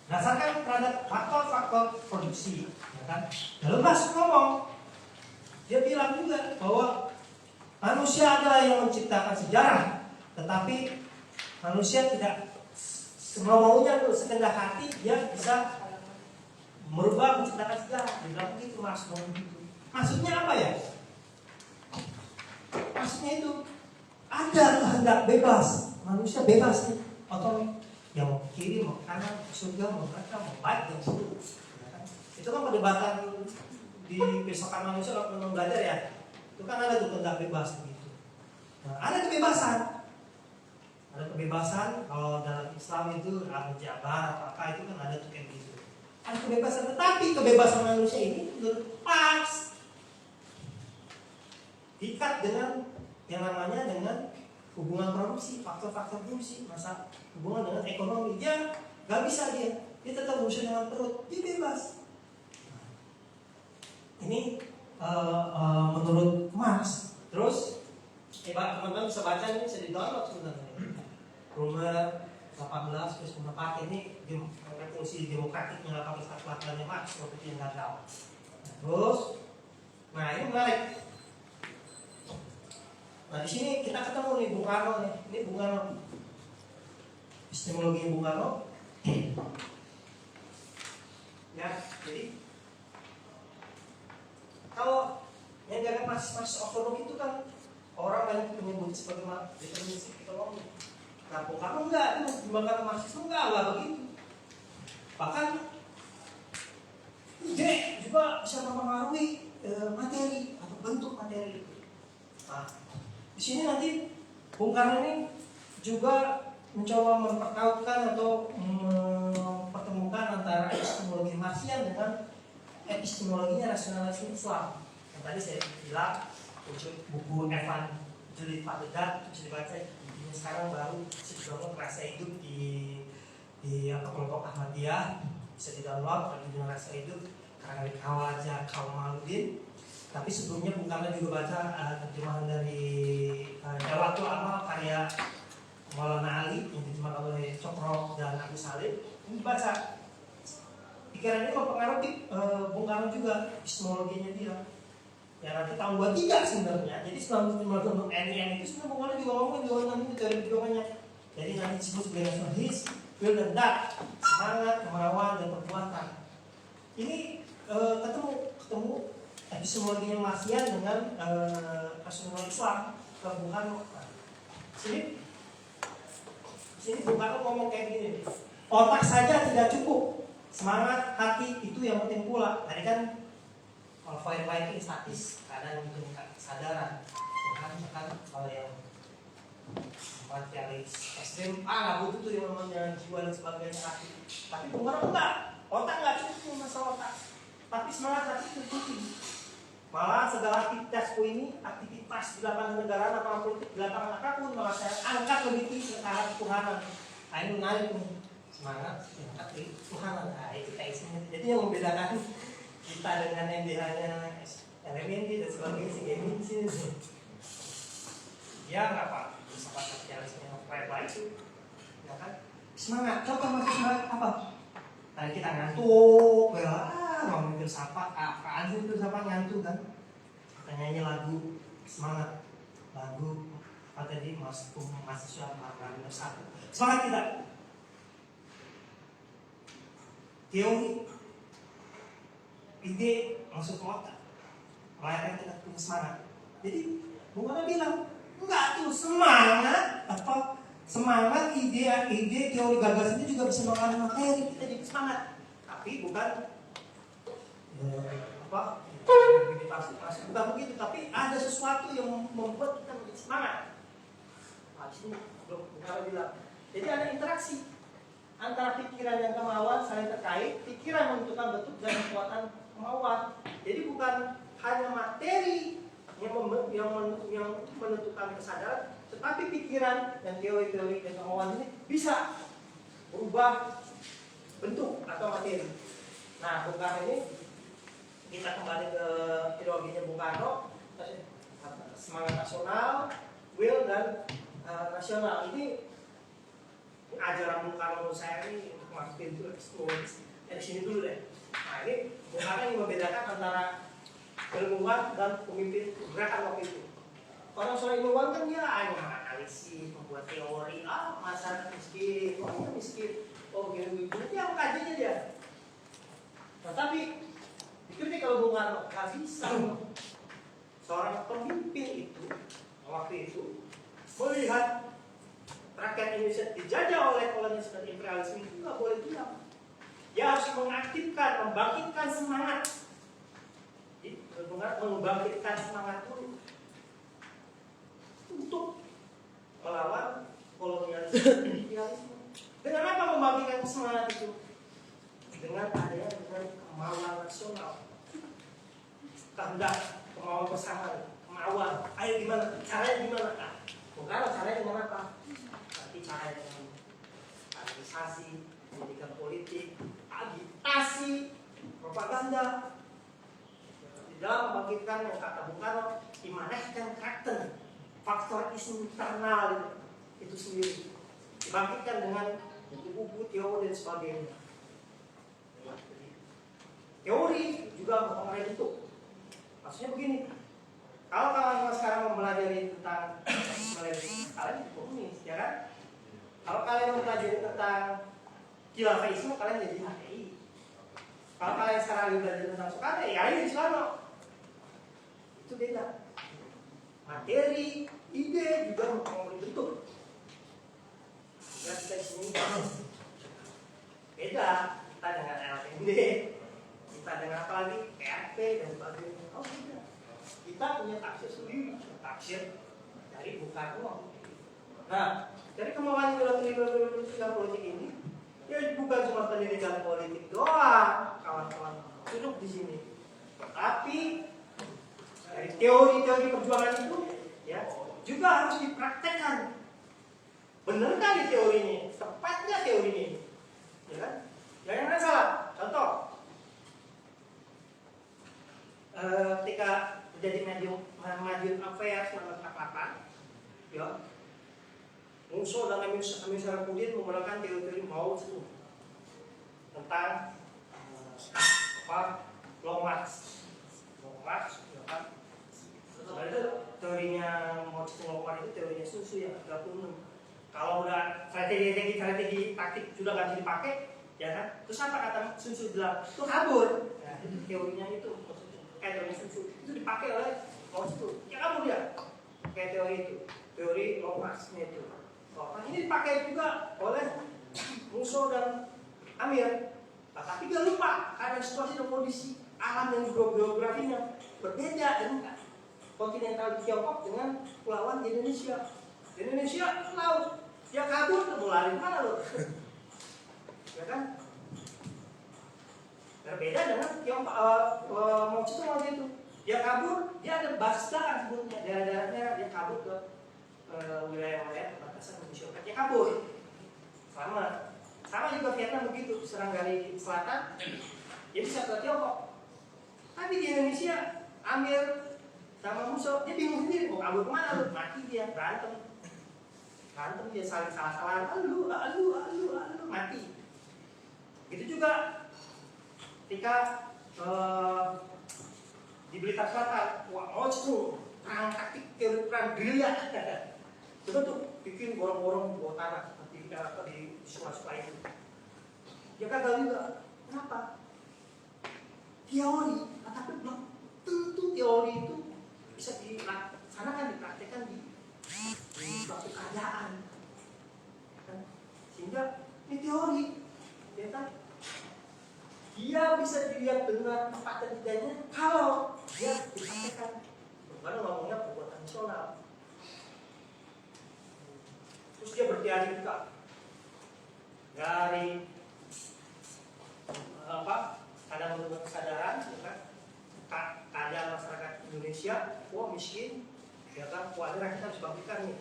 berdasarkan terhadap faktor-faktor produksi, ya kan? Lalu Marx ngomong, dia bilang juga bahwa manusia adalah yang menciptakan sejarah, tetapi manusia tidak semau-maunya tuh sekendak hati dia bisa merubah menciptakan sejarah. Dia bilang begitu, Marx ngomong begitu. Maksudnya apa ya? Maksudnya itu ada kehendak bebas, manusia bebas nih, otonom, yang mau kiri, mau kanan, mau surga, mau neraka, mau baik dan buruk. Itu kan perdebatan di filsafat manusia kalau memang belajar ya. Itu kan ada tuh kehendak bebas begitu. Nah, ada kebebasan. Ada kebebasan kalau dalam Islam itu al-jabar apa itu kan ada tuh kayak gitu. Ada kebebasan, tetapi kebebasan manusia ini lepas diikat dengan yang namanya dengan hubungan produksi, faktor-faktor produksi, masa hubungan dengan ekonomi. Dia nggak bisa dia tetap berusaha dengan perut, dia bebas. Ini menurut Marx. Terus, teman-teman bisa baca ini, bisa di-download sebenarnya. Rumah 18 plus Bonaparte ini revolusi demokratiknya 1848-nya Marx seperti yang gagal. Terus, nah ini menarik. Nah di sini kita ketemu nih Bung Karno nih. Ini Bung Karno. Epistemologi Bung Karno. Ya, jadi kalau yang jaga Marxis otonom itu kan orang banyak menyebut sebagai deterministik ekonomi. Nah Bung Karno enggak, itu dimakan Marxis enggak begitu. Bahkan ide juga bisa mempengaruhi materi atau bentuk materi. Nah, di sini nanti Bung Karno ini juga mencoba mempertautkan atau mempertemukan antara epistemologi Marxian dengan epistemologinya rasionalisme Islam. Yang tadi saya bilang buku Evan Judith Padedat bisa dibaca. Ini sekarang baru sedang rasa hidup di kelompok Ahmadiyah, bisa di-download dengan rasa hidup karena Khawaja Kamaludin. Tapi sebelumnya Bung Karno juga baca terjemahan dari Dawatul Amal karya Maulana Ali yang diterjemahkan oleh Cokro dan Agus Salim. Ini baca. Pikiran ini mempengaruhi Bung Karno juga, epistemologinya dia. Ya nanti tahun 23 sebenarnya. Jadi 1990 NIN itu sebenarnya Bung Karno juga ngomong di dalam itu dari perjuangannya. Jadi nanti disebut sebagai nasionalis, will dan dat, semangat, kemauan dan perbuatan. Ini ketemu epistemologinya Marxian dengan rasional Islam ke Bung Karno. Sini Bung Karno ngomong kayak gini nih. Otak saja tidak cukup, semangat hati itu yang penting pula. Tadi kan kalau firefighting statis, kadang menunjukkan kesadaran. Bahkan kalau yang materialis ekstrim, nggak butuh tuh yang namanya jiwa dan sebagainya hati. Tapi Bung Karno enggak, otak nggak cukup masalah otak. Tapi semangat hati itu penting. Malah segala aktivitasku ini, aktivitas di lapangan negara, lapangan politik, di lapangan apapun, malah saya angkat lebih tinggi ke arah Tuhanan. Nah ini menarik nih, semangat angkat ke Tuhanan. Nah itu kayak isinya. Jadi yang membedakan kita dengan NDH-nya LMND dan sebagainya sih kayak gini sih. Ya nggak apa, filsafat sosialisme yang keren itu, ya kan? Semangat, coba masuk semangat apa? Tadi kita ngantuk, ya, ngomongin filsafat, apaan sih filsafat ngantuk kan? Kita nyanyi lagu semangat, lagu apa tadi mahasiswa Marga bersatu. Semangat kita. Teori, ide masuk ke otak, melayarkan kita punya semangat. Jadi Bung Karno bilang, enggak tuh semangat apa? Semangat, ide, teori gagasan itu juga bisa mengalami materi kita jadi semangat. Tapi bukan bukan begitu. Tapi ada sesuatu yang membuat kita menjadi semangat. Nah, di sini Bung bilang. Jadi ada interaksi antara pikiran dan kemauan saling terkait. Pikiran menentukan bentuk dan kekuatan kemauan. Jadi bukan hanya materi yang menentukan kesadaran, tetapi pikiran dan teori-teori dan kemauan ini bisa berubah bentuk atau materi. Nah, Bung Karno ini kita kembali ke ideologinya Bung Karno, semangat nasional, will dan nasional. Ini ajaran Bung Karno menurut saya ini untuk masukin itu dari sini dulu deh. Nah, ini Bung Karno yang membedakan antara ilmuwan dan pemimpin gerakan waktu itu. Orang soal ilmuwan kan dia hanya menganalisis, membuat teori, masyarakat miskin, orang miskin, begini, dia mengkajinya dia. Nah, tapi dikritik kalau Bung Karno nggak bisa. Seorang pemimpin itu waktu itu melihat rakyat Indonesia dijajah oleh kolonial dan imperialisme itu nggak boleh diam. Dia harus mengaktifkan, membangkitkan semangat, membangkitkan semangat dulu untuk melawan kolonialisme dan imperialisme. Dengan apa membangkitkan semangat itu? Dengan kemauan nasional, kehendak, kemauan bersama, kemauan. Ayo gimana? Caranya gimana? Nah, bukan caranya dengan apa? Tapi caranya dengan organisasi, pendidikan politik, agitasi, propaganda. Di dalam membangkitkan yang kata Bung Karno, dimanehkan karakter, faktor internal itu sendiri. Dibangkitkan dengan buku-buku, teori dan sebagainya. Teori juga mempengaruhi bentuk. Maksudnya begini, kalau kalian sekarang mempelajari tentang kalian komunis, ya kan? Kalau kalian mempelajari tentang khilafaisme, kalian jadi HTI. Kalau kalian sekarang belajar tentang Soekarno, ya ini Soekarno. Itu beda. Materi, ide juga mempengaruhi bentuk. Ya, kita sini beda. Kita dengan LMD, kita dengan apa lagi? PRP dan sebagainya. Oh beda. Kita punya tafsir sendiri, tafsir dari Bung Karno. Nah, dari kemauan pendidikan politik ini, ya bukan cuma pendidikan politik doang, kawan-kawan duduk di sini. Tapi dari teori-teori perjuangan itu, ya juga harus dipraktekkan. Benar nggak teorinya? Tepat nggak teorinya? Ya kan? Jangan salah. Contoh, ketika terjadi Madiun Affairs 1948, ya, Musuh dan Amin Syarifudin menggunakan teori-teori Mao Zedong tentang long march, ya kan? Itu teorinya Mao Zedong long march itu teorinya susu yang 36. Kalau udah strategi taktik sudah nggak bisa dipakai, ya kan? Terus apa kata susu bilang? Itu kabur. Nah, itu teorinya itu. Teori susu itu dipakai oleh Mao Zedong. Ya kabur dia. Kayak teori itu, teori long march-nya itu. Nah, ini dipakai juga oleh Musuh dan Amir. Nah, tapi dia lupa karena situasi dan kondisi alam dan geografinya berbeda dengan kontinental di Tiongkok dengan kepulauan di Indonesia. Di Indonesia laut, dia kabur mau lari mana lo? Ya kan? Berbeda dengan Tiongkok, Mao Zedong waktu itu. Dia kabur, dia ada basis darat sebelumnya, daerah-daerah merah, dia kabur ke wilayah-wilayah perbatasan Indonesia. Dia kabur. Sama juga Vietnam begitu, diserang dari selatan, dia bisa ke Tiongkok. Tapi di Indonesia, Amir sama Musuh, dia bingung sendiri mau kabur kemana lu? Mati dia, berantem dia salah-salahan, alu, mati. Gitu juga ketika di Blitar Selatan, Mao Zedong perang taktik, teori perang gerilya. Coba tuh bikin borong-borong bawah tanah di sungai-sungai itu. Dia gagal juga. Kenapa? Teori, tapi belum tentu teori itu bisa dilaksanakan, dipraktekkan di suatu keadaan. Sehingga ini teori, ya kan? Dia bisa dilihat benar tepat dan tidaknya kalau dia dipraktekkan. Bukan ngomongnya perbuatan nasional. Terus dia berdialektika dari kadang menurut kesadaran, ya kan? Keadaan masyarakat Indonesia, wah miskin, ya kan? Wah kita harus bangkitkan nih,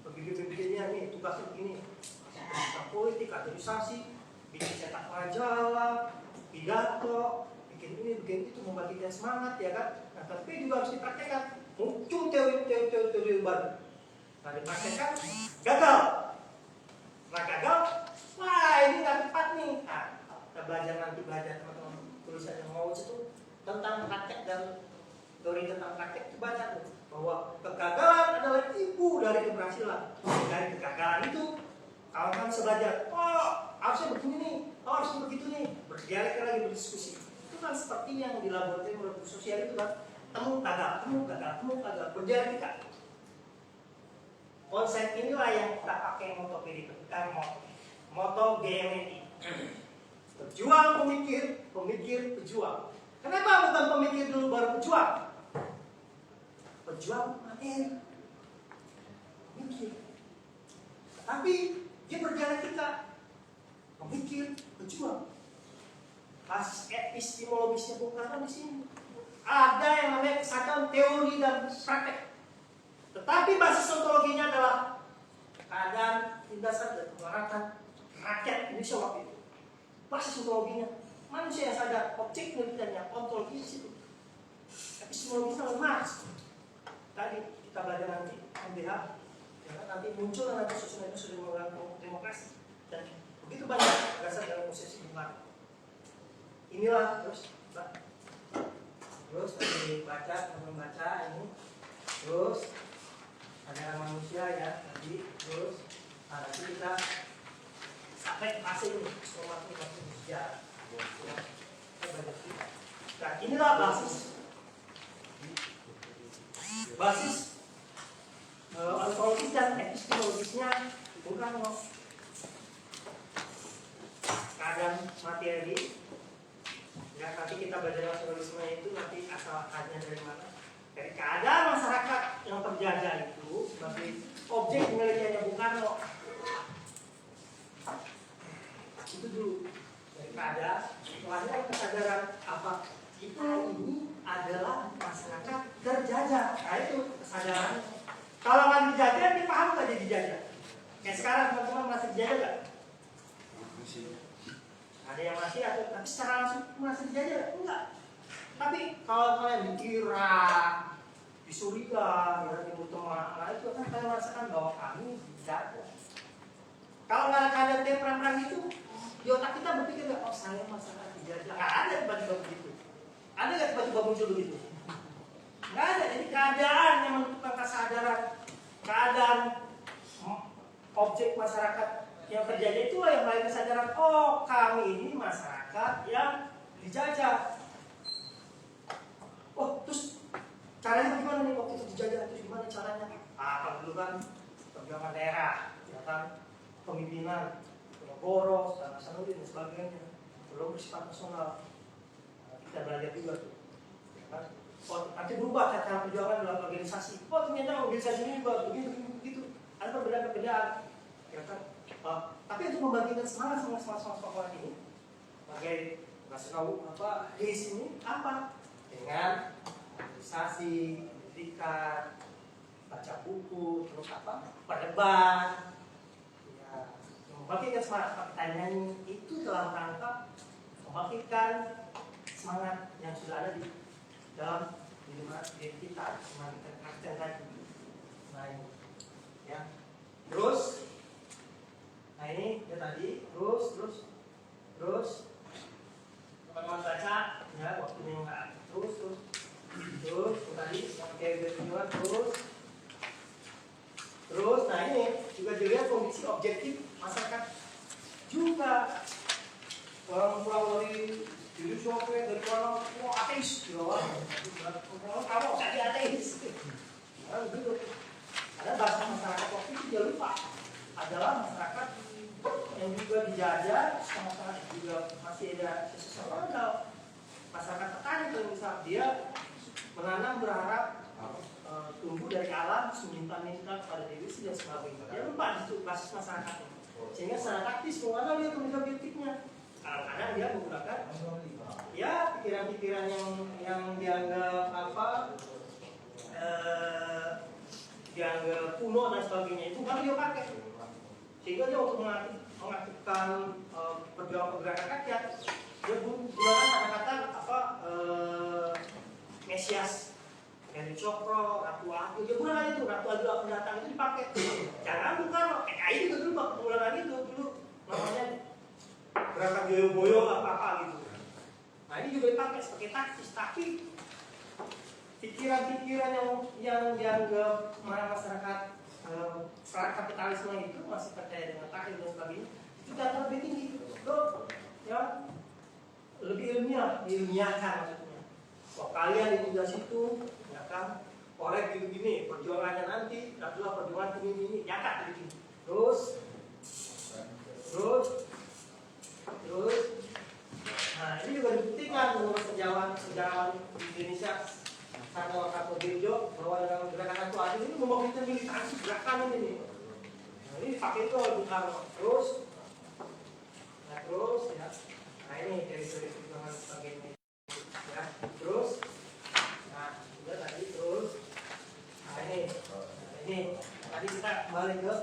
begini-begininya nih, tugasnya begini, pendidikan politik, kaderisasi, bikin cetak majalah, pidato, bikin ini, bikin itu, membangkitkan semangat, ya kan? Nah, tapi juga harus dipraktekkan, muncul teori baru. Nah, dipraktekkan, gagal. Nah, gagal, wah ini nggak tepat nih. Nah, kita belajar teman-teman tulisan yang mau itu tentang praktek dan teori tentang praktek itu banyak tuh. Bahwa kegagalan adalah ibu dari keberhasilan. Dari kegagalan itu, kawan-kawan bisa belajar, oh harusnya begini nih, oh harusnya begitu nih. Berdialek lagi, berdiskusi. Itu kan seperti yang di laboratorium sosial itu kan, temu gagal, berdialektika. Konsep inilah yang kita pakai moto moto GMNI. Berjuang pemikir, pemikir pejuang. Kenapa bukan pemikir dulu baru pejuang? Pejuang materi, pemikir. Tapi dia berdialektika, pemikir pejuang. Basis epistemologisnya Bung Karno di sini. Ada yang namanya kesadaran teori dan praktek. Tetapi basis ontologinya adalah keadaan, tindasan, dan kemaratan rakyat Indonesia waktu itu. Basis ontologinya, manusia yang sadar, objek penelitiannya, ontologi di situ. Epistemologisnya Marx. Tadi kita belajar nanti MBH, ya kan, nanti muncul nanti susunan itu sudah mengganggu demokrasi dan begitu banyak dasar dalam posisi Bung Karno. Inilah terus tadi baca, membaca ini, terus ada manusia ya tadi, terus nanti kita sampai fase ini memasuki sejarah. Nah inilah basis ontologis dan epistemologisnya Bung Karno. Keadaan materi. Ya, nanti kita belajar nasionalisme itu nanti asal akarnya dari mana? Dari keadaan masyarakat yang terjajah itu sebagai objek penelitiannya Bung Karno. Itu dulu dari keadaan, setelahnya kesadaran apa? Kita ini adalah masyarakat terjajah. Nah itu kesadaran. Kalau nggak dijajah, dia paham nggak jadi dijajah? Kayak sekarang teman-teman masih dijajah nggak? Ada yang masih atau tapi secara langsung masih dijajah enggak. Tapi kalau kalian di Irak, di Suriah, di Timur Tengah, nah itu kan kalian merasakan bahwa kami dijajah. Kalau nggak ada keadaan perang itu, di otak kita berpikir nggak, oh saya masyarakat dijajah. Nggak ada tiba-tiba begitu. Ada nggak tiba-tiba muncul begitu? Nggak ada. Jadi keadaan yang menentukan kesadaran, keadaan objek masyarakat yang terjadi itu yang lain kesadaran, oh kami ini masyarakat yang dijajah. Oh terus caranya bagaimana nih waktu itu dijajah, terus gimana caranya? Kalau dulu kan perjuangan daerah, ya kan, pemimpinan, boros, dan Hasanuddin dan sebagainya, belum bersifat nasional. Kita belajar juga tuh, ya kan? Oh nanti berubah cara perjuangan dalam organisasi. Oh ternyata organisasi ini juga begitu. Ada perbedaan-perbedaan, ya kan? Tapi untuk membangkitkan semangat orang ini sebagai nasional HIS ini apa? Dengan organisasi, pendidikan, baca buku, terus apa? Berdebat, ya, membangkitkan semangat. Pertanyaan itu dalam rangka membangkitkan semangat yang sudah ada di dalam diri kita, membangkitkan karakter tadi. Nah ini, ya. Terus nah ini ya tadi, terus teman-teman baca ya waktunya nggak terus tadi kayak gitu terus nah ini juga dilihat kondisi objektif masyarakat juga orang pulang dari Soviet dari orang ateis gitu kamu jadi ateis nah, begitu ada bahasa masyarakat waktu itu dia lupa adalah masyarakat yang juga dijajah, masyarakat juga masih ada sesuatu masyarakat petani kalau misal dia menanam berharap tumbuh dari alam, meminta kepada Dewi dan sebagainya. Dia lupa itu basis masyarakatnya, sehingga secara taktis mengenal dia kemudian objektifnya. Kadang-kadang dia menggunakan ya pikiran-pikiran yang dianggap dianggap kuno dan sebagainya itu baru dia pakai. Sehingga dia untuk mengaktifkan pergerakan rakyat, dia gunakan kata-kata Mesias, Henry Cokro, Ratu Adu, dia gunakan itu, Ratu Adu akan datang itu dipakai. Jangan bukan PKI juga dulu penggunaan itu dulu namanya gerakan boyo apa gitu. Nah ini juga dipakai sebagai taktis, tapi pikiran-pikiran yang dianggap masyarakat kapitalisme itu masih percaya dengan takhil dan sebagainya itu data lebih tinggi, ya lebih ilmiahkan maksudnya. Kalian di tugas itu, ya kan, korek gini, perjuangannya nanti adalah perjuangan ini, nyakat begini. Terus. Nah, ini juga dibuktikan menurut sejarawan Indonesia Santo Kartodirjo bahwa dalam gerakan Atuh ini membangkitkan militansi gerakan ini nih. Nah, ini pakai itu Bung Karno. Terus ya. Nah, ini dari perjuangan sebagainya. Ya, terus. Nah, sudah tadi terus. Nah, ini tadi kita kembali ke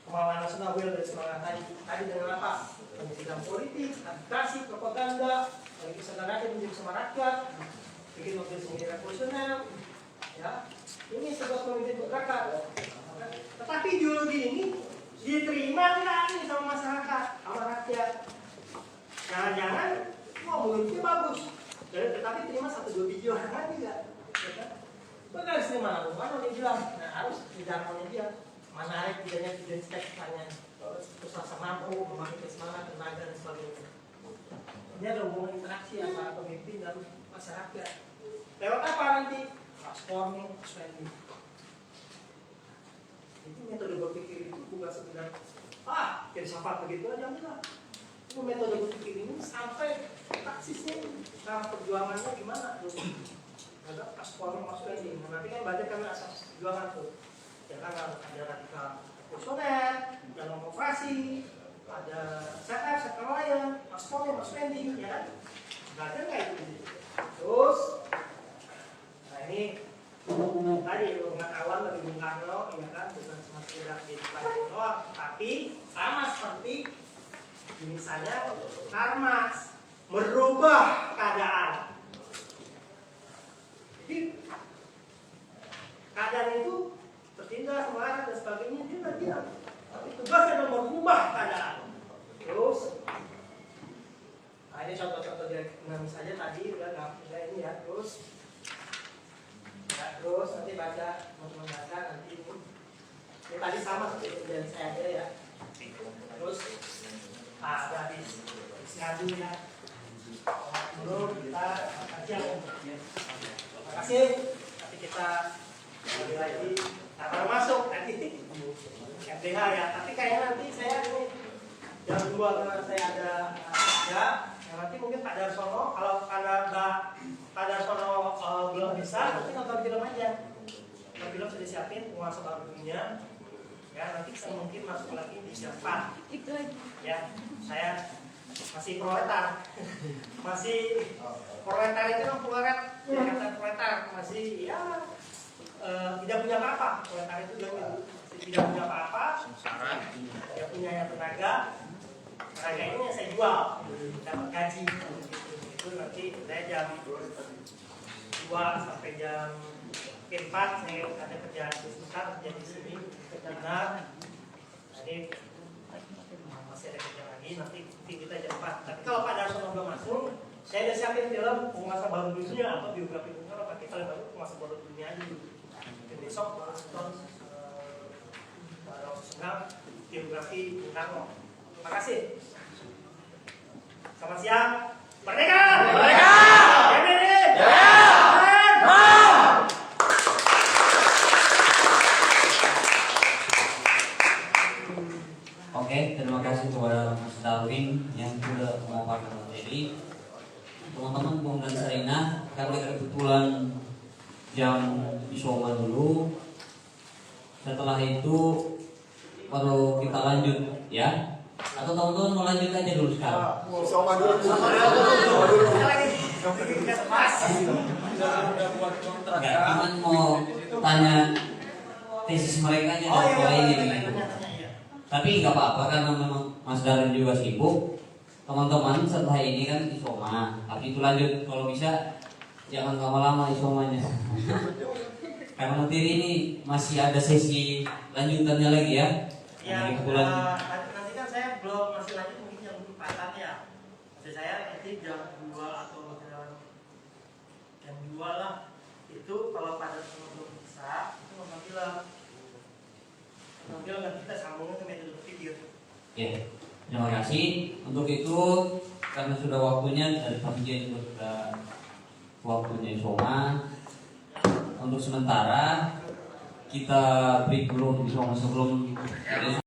kemauan nasional will dari semangat tadi dengan apa? Pendidikan politik, agitasi, propaganda, bagi kesadaran rakyat menjadi bersama rakyat, bikin mobil sendiri revolusioner, ya. Ini sebuah pemimpin bergerakan. Tetapi ideologi ini diterima nggak nih sama masyarakat, sama rakyat? Jangan-jangan, mulutnya bagus, tetapi terima 1-2 biji orang lagi nggak? Bukan terima, mana dia bilang? Nah, harus dijalankan dia. Menarik tidaknya identitasnya, terus rasa mampu, membangkitkan semangat, tenaga dan sebagainya. Ini ada hubungan interaksi antara pemimpin dan masyarakat. Lewat apa nanti? Transforming, spending. Itu metode berpikir itu bukan sekedar filsafat begitu aja enggak. Itu metode berpikir ini sampai praksisnya, cara perjuangannya gimana? Ada transforming, spending. Nanti kan banyak kan asas perjuangan tuh. Ya kan ada radikal revolusioner, ada demokrasi, ada sektor lain, transport, spending, ya kan? Nggak ada nggak itu? Terus, nah ini tadi pengetahuan dari Bung Karno, ya kan, bukan cuma sekedar di doang, tapi sama seperti misalnya Karl Marx merubah keadaan. Jadi keadaan itu bertindak, marah dan sebagainya dia nggak diam. Tapi tugasnya adalah merubah keadaan. Terus, nah ini contoh-contoh dari dinamis saja tadi udah ini ya. Terus nanti baca teman-teman baca nanti ini tadi sama seperti dari saya aja ya. Terus, udah habis ngadu ya. Dulu kita kajian. Terima kasih. Nanti kita kembali lagi. Nah, baru masuk nanti FDH ya, tapi kayaknya nanti saya ini jam 2 karena saya ada ya, nanti mungkin Pak Darsono, kalau karena Pak Darsono belum bisa, nanti nonton film aja. Nonton film sudah siapin penguasa baru dunia, ya nanti saya mungkin masuk lagi di jam 4. Ya, saya masih proletar, proletar itu kan proletar masih ya. Tidak punya apa-apa, proletar itu tidak punya apa-apa, tidak punya tenaga ini yang saya jual, dapat gaji, itu nanti saya jam 2 sampai jam 4 saya ada kerjaan besar kerja di sini, benar, ini masih ada kerja lagi, nanti kita jam 4. Tapi kalau Pak Darsono belum masuk, saya udah siapin film penguasa baru dunia atau biografi Bung Karno, pakai film baru penguasa baru dunia aja dulu. Besok baru nonton senang biografi Bung Karno. Terima kasih. Selamat siang. Merdeka! Merdeka! Oke, terima kasih kepada Mas Darwin yang sudah memaparkan materi. Teman-teman Bung dan Sarina, karena kebetulan jam isoma dulu. Setelah itu baru kita lanjut ya. Atau teman-teman mau lanjut aja dulu sekarang? Isoma dulu. Enggak, cuman mau tanya tesis mereka aja dan mulai ini. Tapi nggak apa-apa karena memang Mas Darwin juga sibuk. Teman-teman setelah ini kan isoma, tapi itu lanjut kalau bisa. Jangan lama-lama isomanya. Karena materi ini masih ada sesi lanjutannya lagi ya. Ya, nanti kan saya belum masih lanjut mungkin jam 4 ya. Maksud saya nanti jam 2 atau jam 2 lah. Itu kalau pada belum bisa, itu nonton film. Nonton film dan kita sambungin ke metode berpikir. Ya, terima kasih. Untuk itu karena sudah waktunya dari pagi sudah waktunya isoma. untuk sementara kita break dulu sebelum